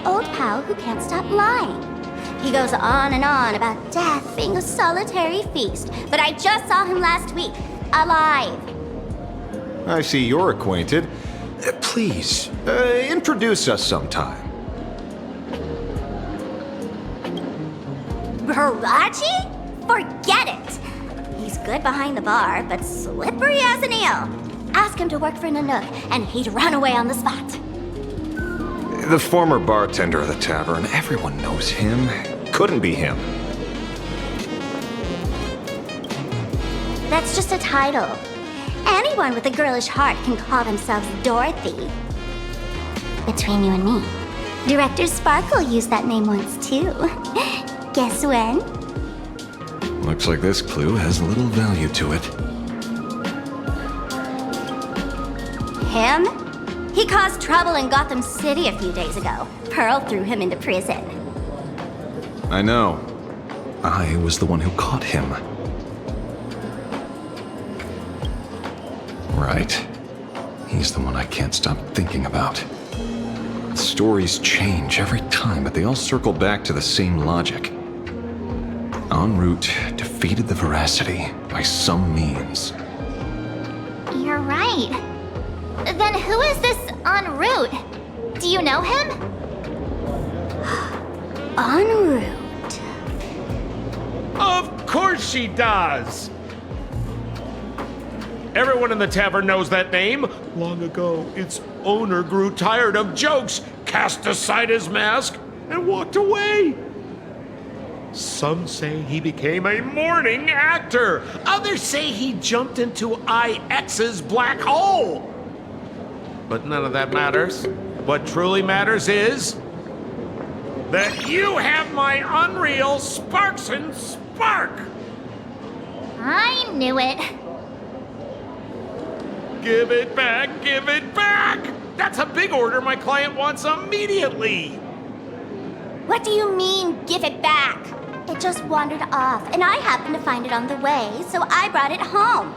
Old pal who can't stop lying. He goes on and on about death being a solitary feast, but I just saw him last week, alive. I see you're acquainted. Please, introduce us sometime. Baraji? Forget it! He's good behind the bar, but slippery as an eel. Ask him to work for Nanook, and he'd run away on the spot. The former bartender of the tavern, everyone knows him. Couldn't be him. That's just a title. Anyone with a girlish heart can call themselves Dorothy. Between you and me, Director Sparkle used that name once too. Guess when? Looks like this clue has little value to it. Him? He caused trouble in Gotham City a few days ago. Pearl threw him into prison. I know. I was the one who caught him. Right. He's the one I can't stop thinking about. Stories change every time, but they all circle back to the same logic. En route defeated the Veracity by some means. You're right. Then who is this en route? Do you know him? En route. Of course she does! Everyone in the tavern knows that name. Long ago, its owner grew tired of jokes, cast aside his mask, and walked away. Some say he became a morning actor. Others say he jumped into IX's black hole. But none of that matters. What truly matters is that you have my unreal Sparks and Spark. I knew it. Give it back, give it back! That's a big order my client wants immediately. What do you mean, give it back? It just wandered off, and I happened to find it on the way, so I brought it home.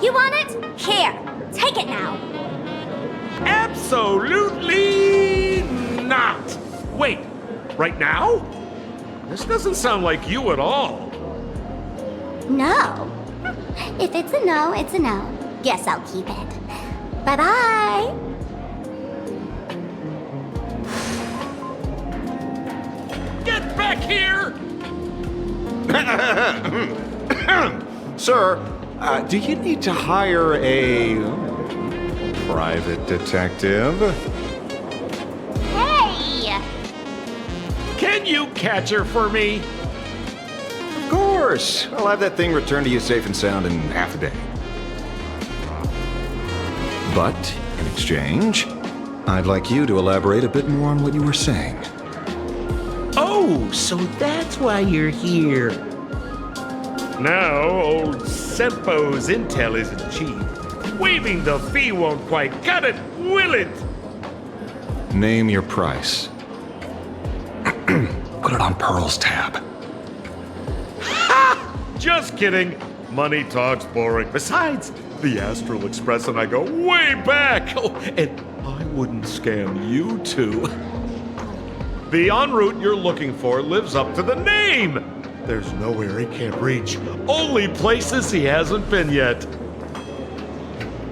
You want it? Here, take it now. Absolutely not! Wait, right now? This doesn't sound like you at all. No. If it's a no, it's a no. Guess I'll keep it. Bye-bye. Get back here! Sir, do you need to hire a private detective? Hey! Can you catch her for me? Of course. I'll have that thing returned to you safe and sound in half a day. But, in exchange, I'd like you to elaborate a bit more on what you were saying. Oh, so that's why you're here. Now, old Sempo's intel isn't cheap. Waiving the fee won't quite cut it, will it? Name your price. Put it on Pearl's tab. Ha! Just kidding. Money talks boring. Besides, the Astral Express and I go way back. Oh, and I wouldn't scam you two. The en route you're looking for lives up to the name. There's nowhere he can't reach. Only places he hasn't been yet.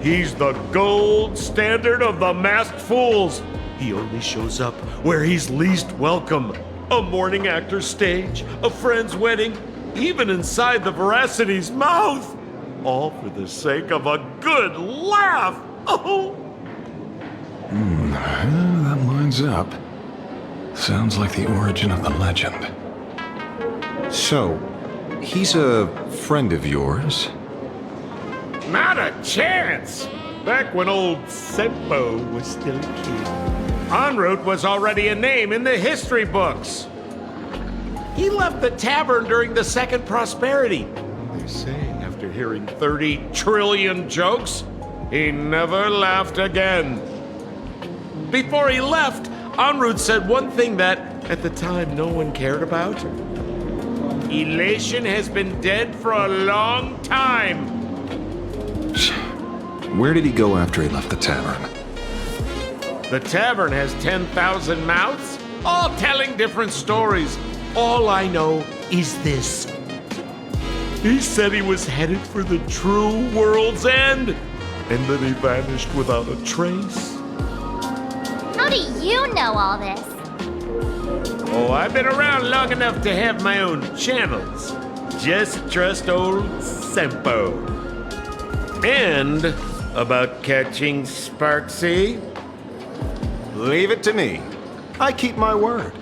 He's the gold standard of the masked fools. He only shows up where he's least welcome. A morning actor's stage, a friend's wedding, even inside the Veracity's mouth. All for the sake of a good laugh. Oh! That lines up. Sounds like the origin of the legend. So, he's a friend of yours? Not a chance! Back when old Sempo was still a kid. En route was already a name in the history books. He left the tavern during the Second Prosperity. They say after hearing 30 trillion jokes, he never laughed again. Before he left, en route said one thing that, at the time, no one cared about. Elation has been dead for a long time. Where did he go after he left the tavern? The tavern has 10,000 mouths, all telling different stories. All I know is this. He said he was headed for the true world's end, and then he vanished without a trace. How do you know all this? Oh, I've been around long enough to have my own channels. Just trust old Sempo. And about catching Sparksy? Leave it to me. I keep my word.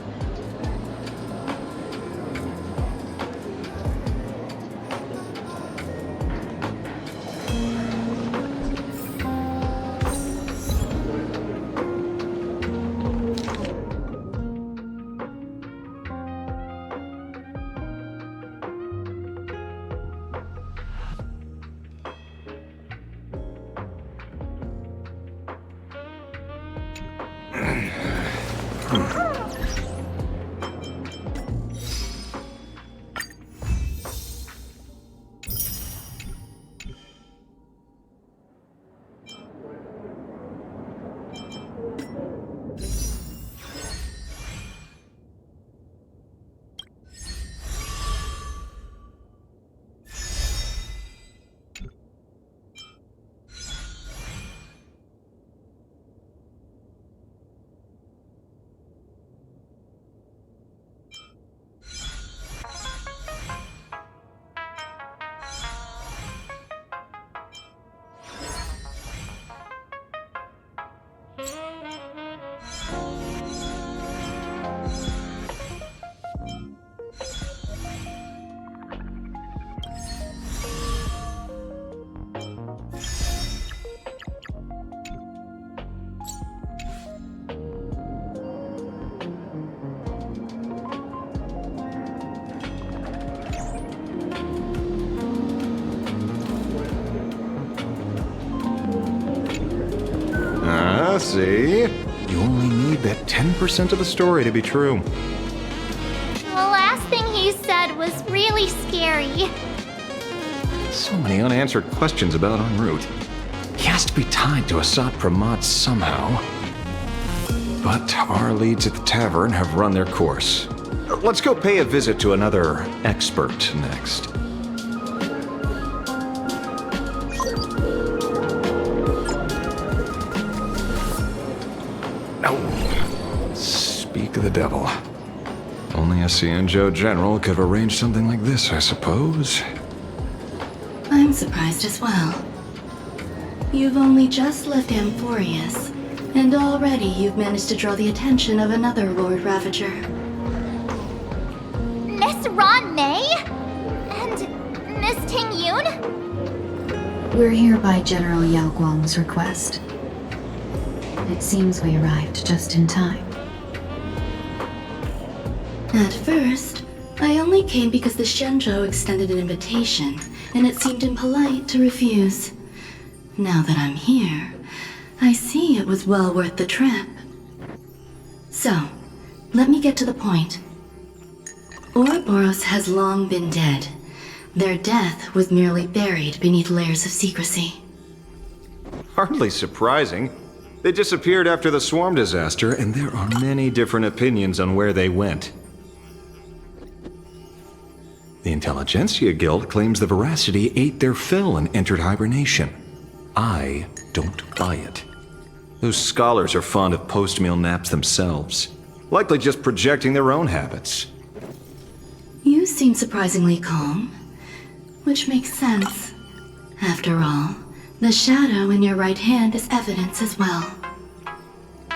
See? You only need that 10% of the story to be true. The last thing he said was really scary. So many unanswered questions about en route. He has to be tied to Asat Pramod somehow. But our leads at the tavern have run their course. Let's go pay a visit to another expert next. Oh, speak of the devil. Only a Cienjo general could have arranged something like this, I suppose. I'm surprised as well. You've only just left Amphorius, and already you've managed to draw the attention of another Lord Ravager. Miss Ron May? And Miss Ting Yoon? We're here by General Yao Guang's request. It seems we arrived just in time. At first, I only came because the Shenzhou extended an invitation, and it seemed impolite to refuse. Now that I'm here, I see it was well worth the trip. So, let me get to the point. Ouroboros has long been dead. Their death was merely buried beneath layers of secrecy. Hardly surprising. They disappeared after the swarm disaster, and there are many different opinions on where they went. The Intelligentsia Guild claims the Veracity ate their fill and entered hibernation. I don't buy it. Those scholars are fond of post-meal naps themselves, likely just projecting their own habits. You seem surprisingly calm, which makes sense. After all, the shadow in your right hand is evidence as well.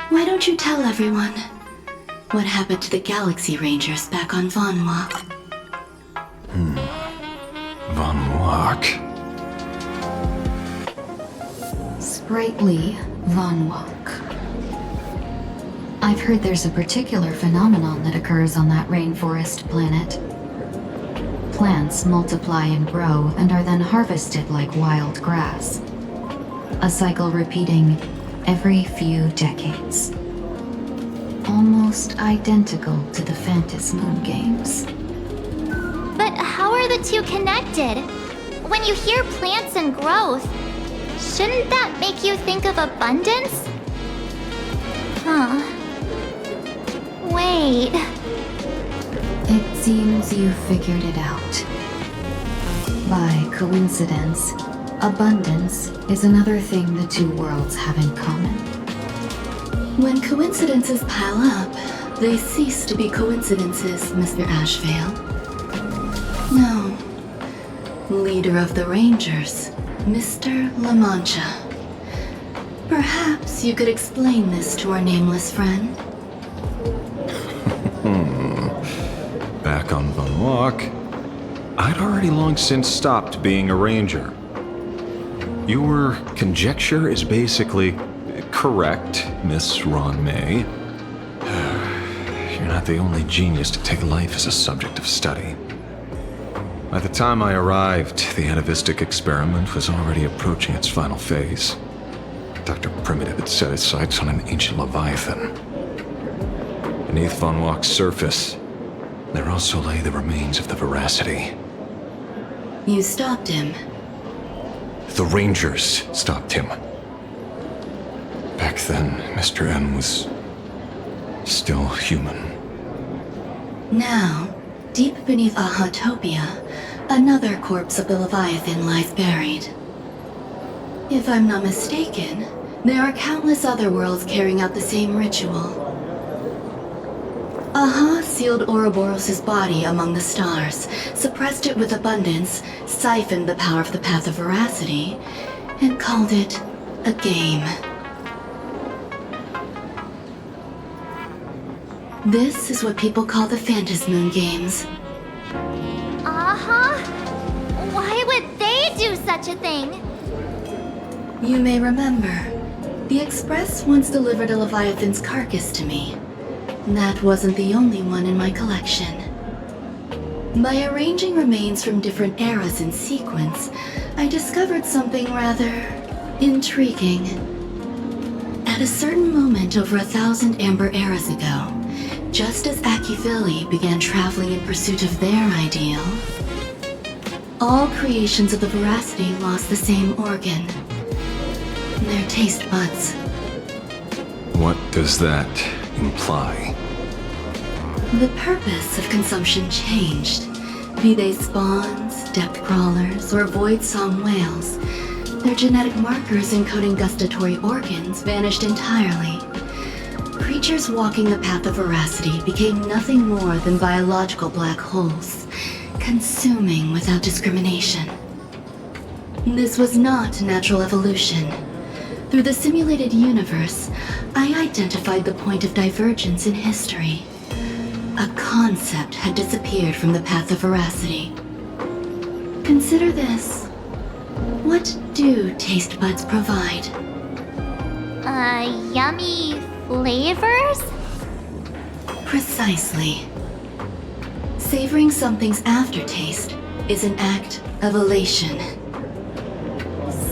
Why don't you tell everyone what happened to the Galaxy Rangers back on Von Walk? Von Walk? Sprightly Von Walk. I've heard there's a particular phenomenon that occurs on that rainforest planet. Plants multiply and grow and are then harvested like wild grass. A cycle repeating every few decades. Almost identical to the Phantom Moon games. But how are the two connected? When you hear plants and growth, shouldn't that make you think of abundance? Huh. Wait. It seems you figured it out. By coincidence, abundance is another thing the two worlds have in common. When coincidences pile up, they cease to be coincidences, Mr. Ashvale. No. Leader of the Rangers, Mr. La Mancha. Perhaps you could explain this to our nameless friend? Back on Von Walk, I'd already long since stopped being a ranger. Your conjecture is basically correct, Miss Ron May. You're not the only genius to take life as a subject of study. By the time I arrived, the atavistic experiment was already approaching its final phase. Dr. Primitive had set his sights on an ancient leviathan. Beneath Von Walk's surface, there also lay the remains of the Veracity. You stopped him. The Rangers stopped him. Back then, Mr. M was still human. Now, deep beneath Ahatopia, another corpse of the Leviathan lies buried. If I'm not mistaken, there are countless other worlds carrying out the same ritual. Aha sealed Ouroboros' body among the stars, suppressed it with abundance, siphoned the power of the Path of Veracity, and called it a game. This is what people call the Phantom Moon games. Uh-huh. Why would they do such a thing? You may remember, the Express once delivered a Leviathan's carcass to me. That wasn't the only one in my collection. By arranging remains from different eras in sequence, I discovered something rather intriguing. At a certain moment over 1,000 Amber Eras ago, just as Akivili began traveling in pursuit of their ideal, all creations of the Veracity lost the same organ. Their taste buds. What does that imply? The purpose of consumption changed. Be they spawns, depth crawlers, or void-song whales, their genetic markers encoding gustatory organs vanished entirely. Creatures walking the path of veracity became nothing more than biological black holes, consuming without discrimination. This was not natural evolution. Through the simulated universe, I identified the point of divergence in history. A concept had disappeared from the path of veracity. Consider this. What do taste buds provide? Yummy flavors? Precisely. Savoring something's aftertaste is an act of elation.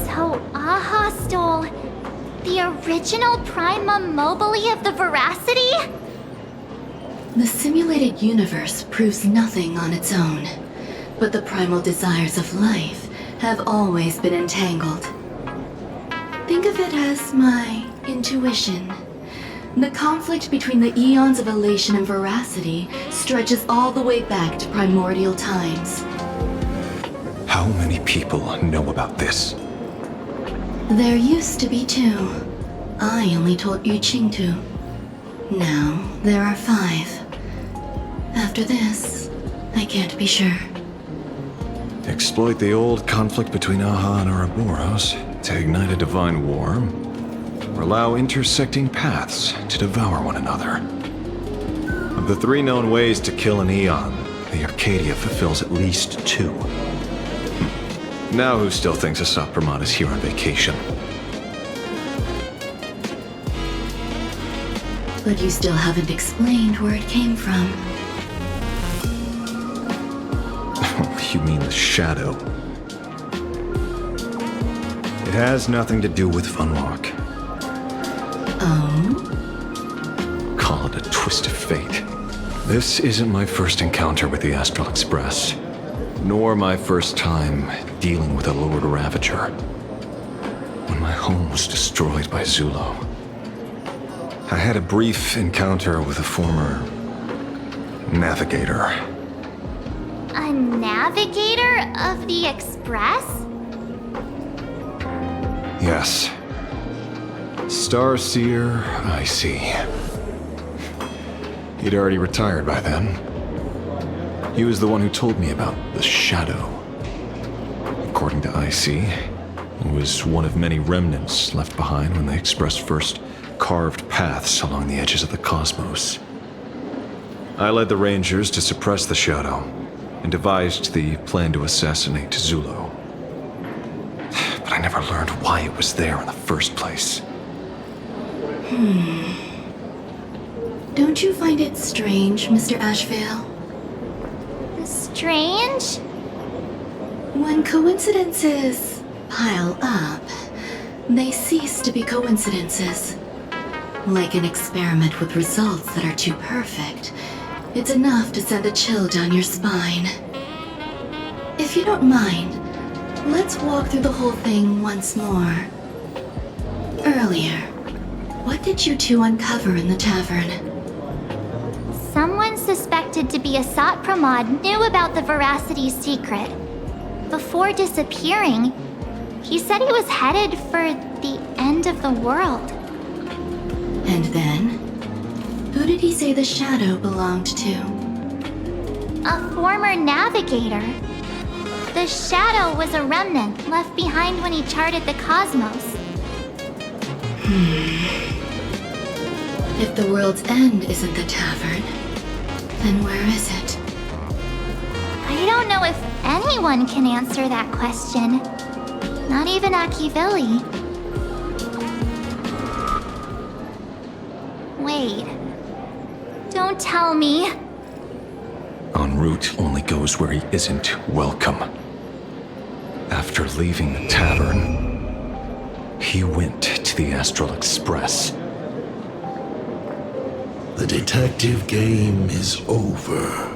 So Aha stole the original Prima Mobile of the Veracity? The simulated universe proves nothing on its own, but the primal desires of life have always been entangled. Think of it as my intuition. The conflict between the eons of elation and veracity stretches all the way back to primordial times. How many people know about this? There used to be 2. I only told Yu Qing 2. Now, there are 5. After this, I can't be sure. Exploit the old conflict between Aha and Ouroboros to ignite a divine war, or allow intersecting paths to devour one another. Of the 3 known ways to kill an Eon, the Arcadia fulfills at least 2. Now who still thinks Asat Pramod is here on vacation? But you still haven't explained where it came from. You mean the shadow? It has nothing to do with Funwalk. Oh? Call it a twist of fate. This isn't my first encounter with the Astral Express, nor my first time dealing with a Lord Ravager. When my home was destroyed by Zulo, I had a brief encounter with a former navigator. A navigator of the Express? Yes. Starseer, I see. He'd already retired by then. He was the one who told me about the Shadow. According to IC, it was one of many remnants left behind when the Express first carved paths along the edges of the cosmos. I led the Rangers to suppress the Shadow and devised the plan to assassinate Zulo. But I never learned why it was there in the first place. Don't you find it strange, Mr. Ashvale? Strange? When coincidences pile up, they cease to be coincidences. Like an experiment with results that are too perfect, it's enough to send a chill down your spine. If you don't mind, let's walk through the whole thing once more. Earlier, what did you 2 uncover in the tavern? Someone suspected to be Asat Pramod knew about the Veracity's secret. Before disappearing, he said he was headed for the end of the world. And then? Who did he say the Shadow belonged to? A former navigator. The Shadow was a remnant left behind when he charted the cosmos. If the world's end isn't the tavern, then where is it? I don't know if anyone can answer that question. Not even Akivili. Wait. Don't tell me. En route only goes where he isn't welcome. After leaving the tavern, he went to the Astral Express The detective game is over.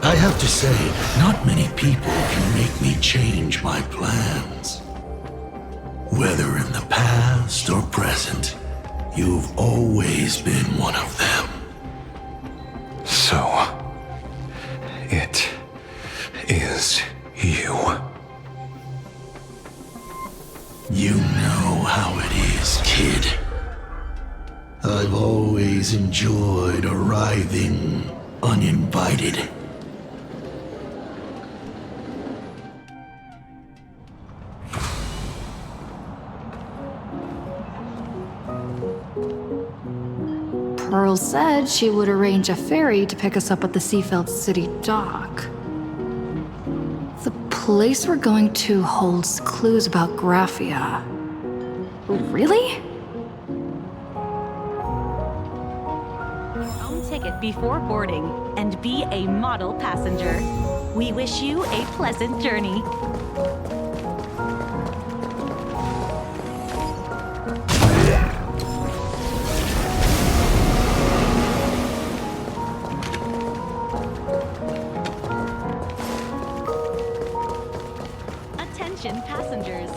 I have to say, not many people can make me change my plans. Whether in the past or present, you've always been one of them. So, it is you. You know how it is, kid. I've always enjoyed arriving uninvited. Pearl said she would arrange a ferry to pick us up at the Seafeld City dock. The place we're going to holds clues about Graphia. Really? Own ticket before boarding and be a model passenger. We wish you a pleasant journey. Attention passengers.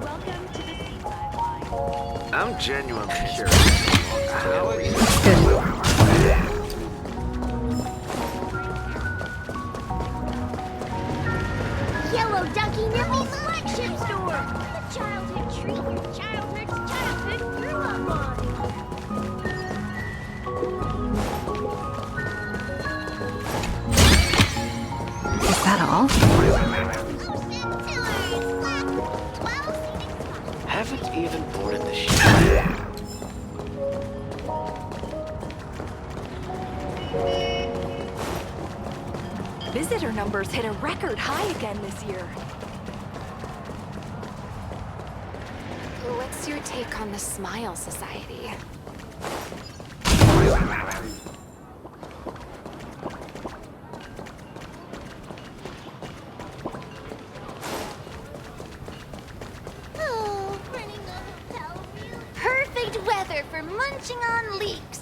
Welcome to the Seaside Line. I'm genuinely curious. How are you? Yellow Ducky Nippy's flagship store! The childhood treat your childhood grew up on! Is that all? Haven't even boarded the ship. Visitor numbers hit a record high again this year. What's your take on the Smile Society? Oh, running a hotel view. Perfect weather for munching on leeks.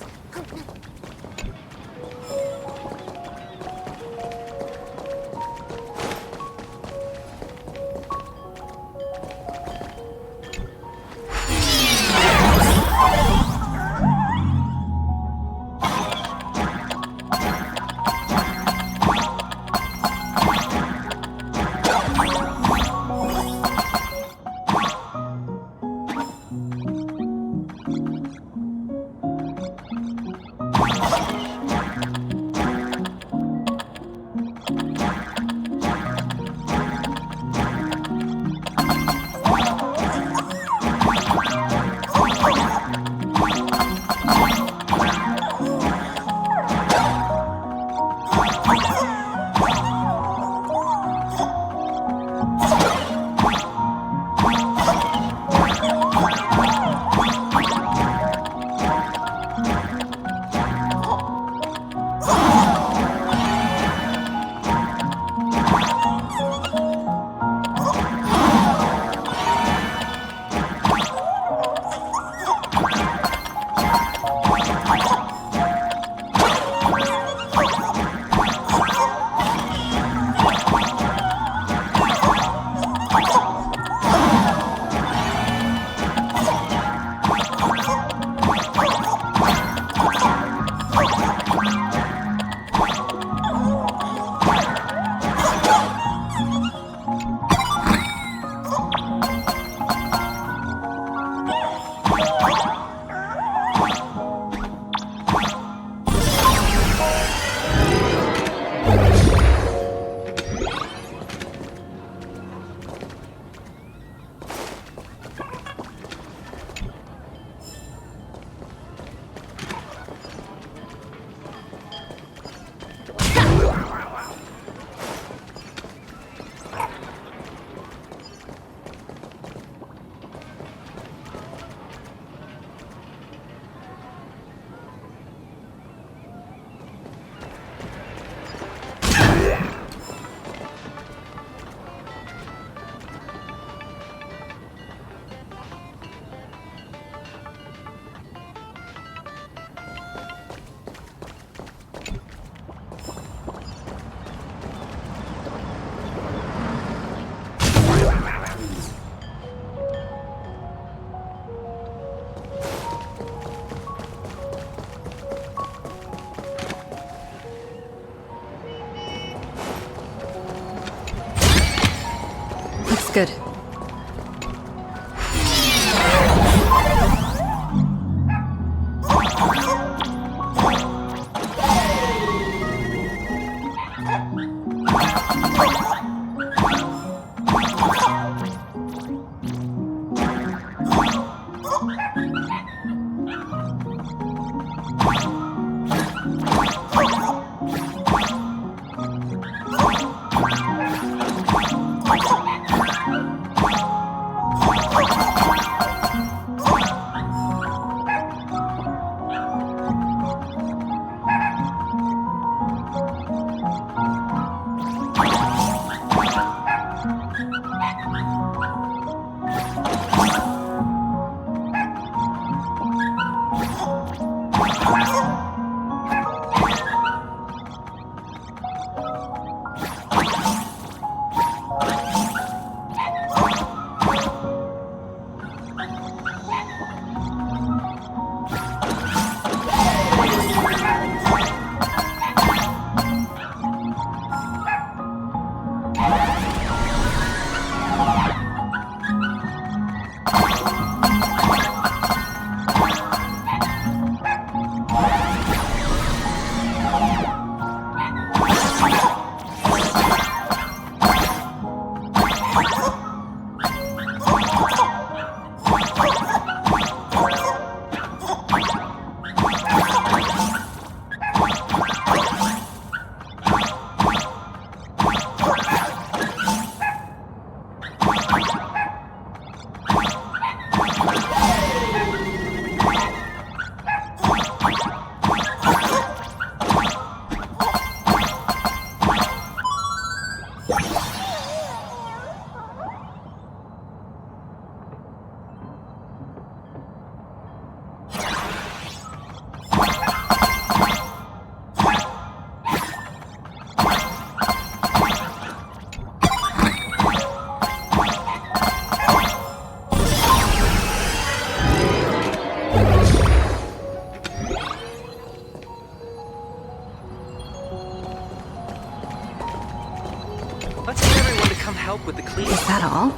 Good. Let's get everyone to come help with the cleaning. Is that all?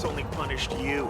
Only punished you.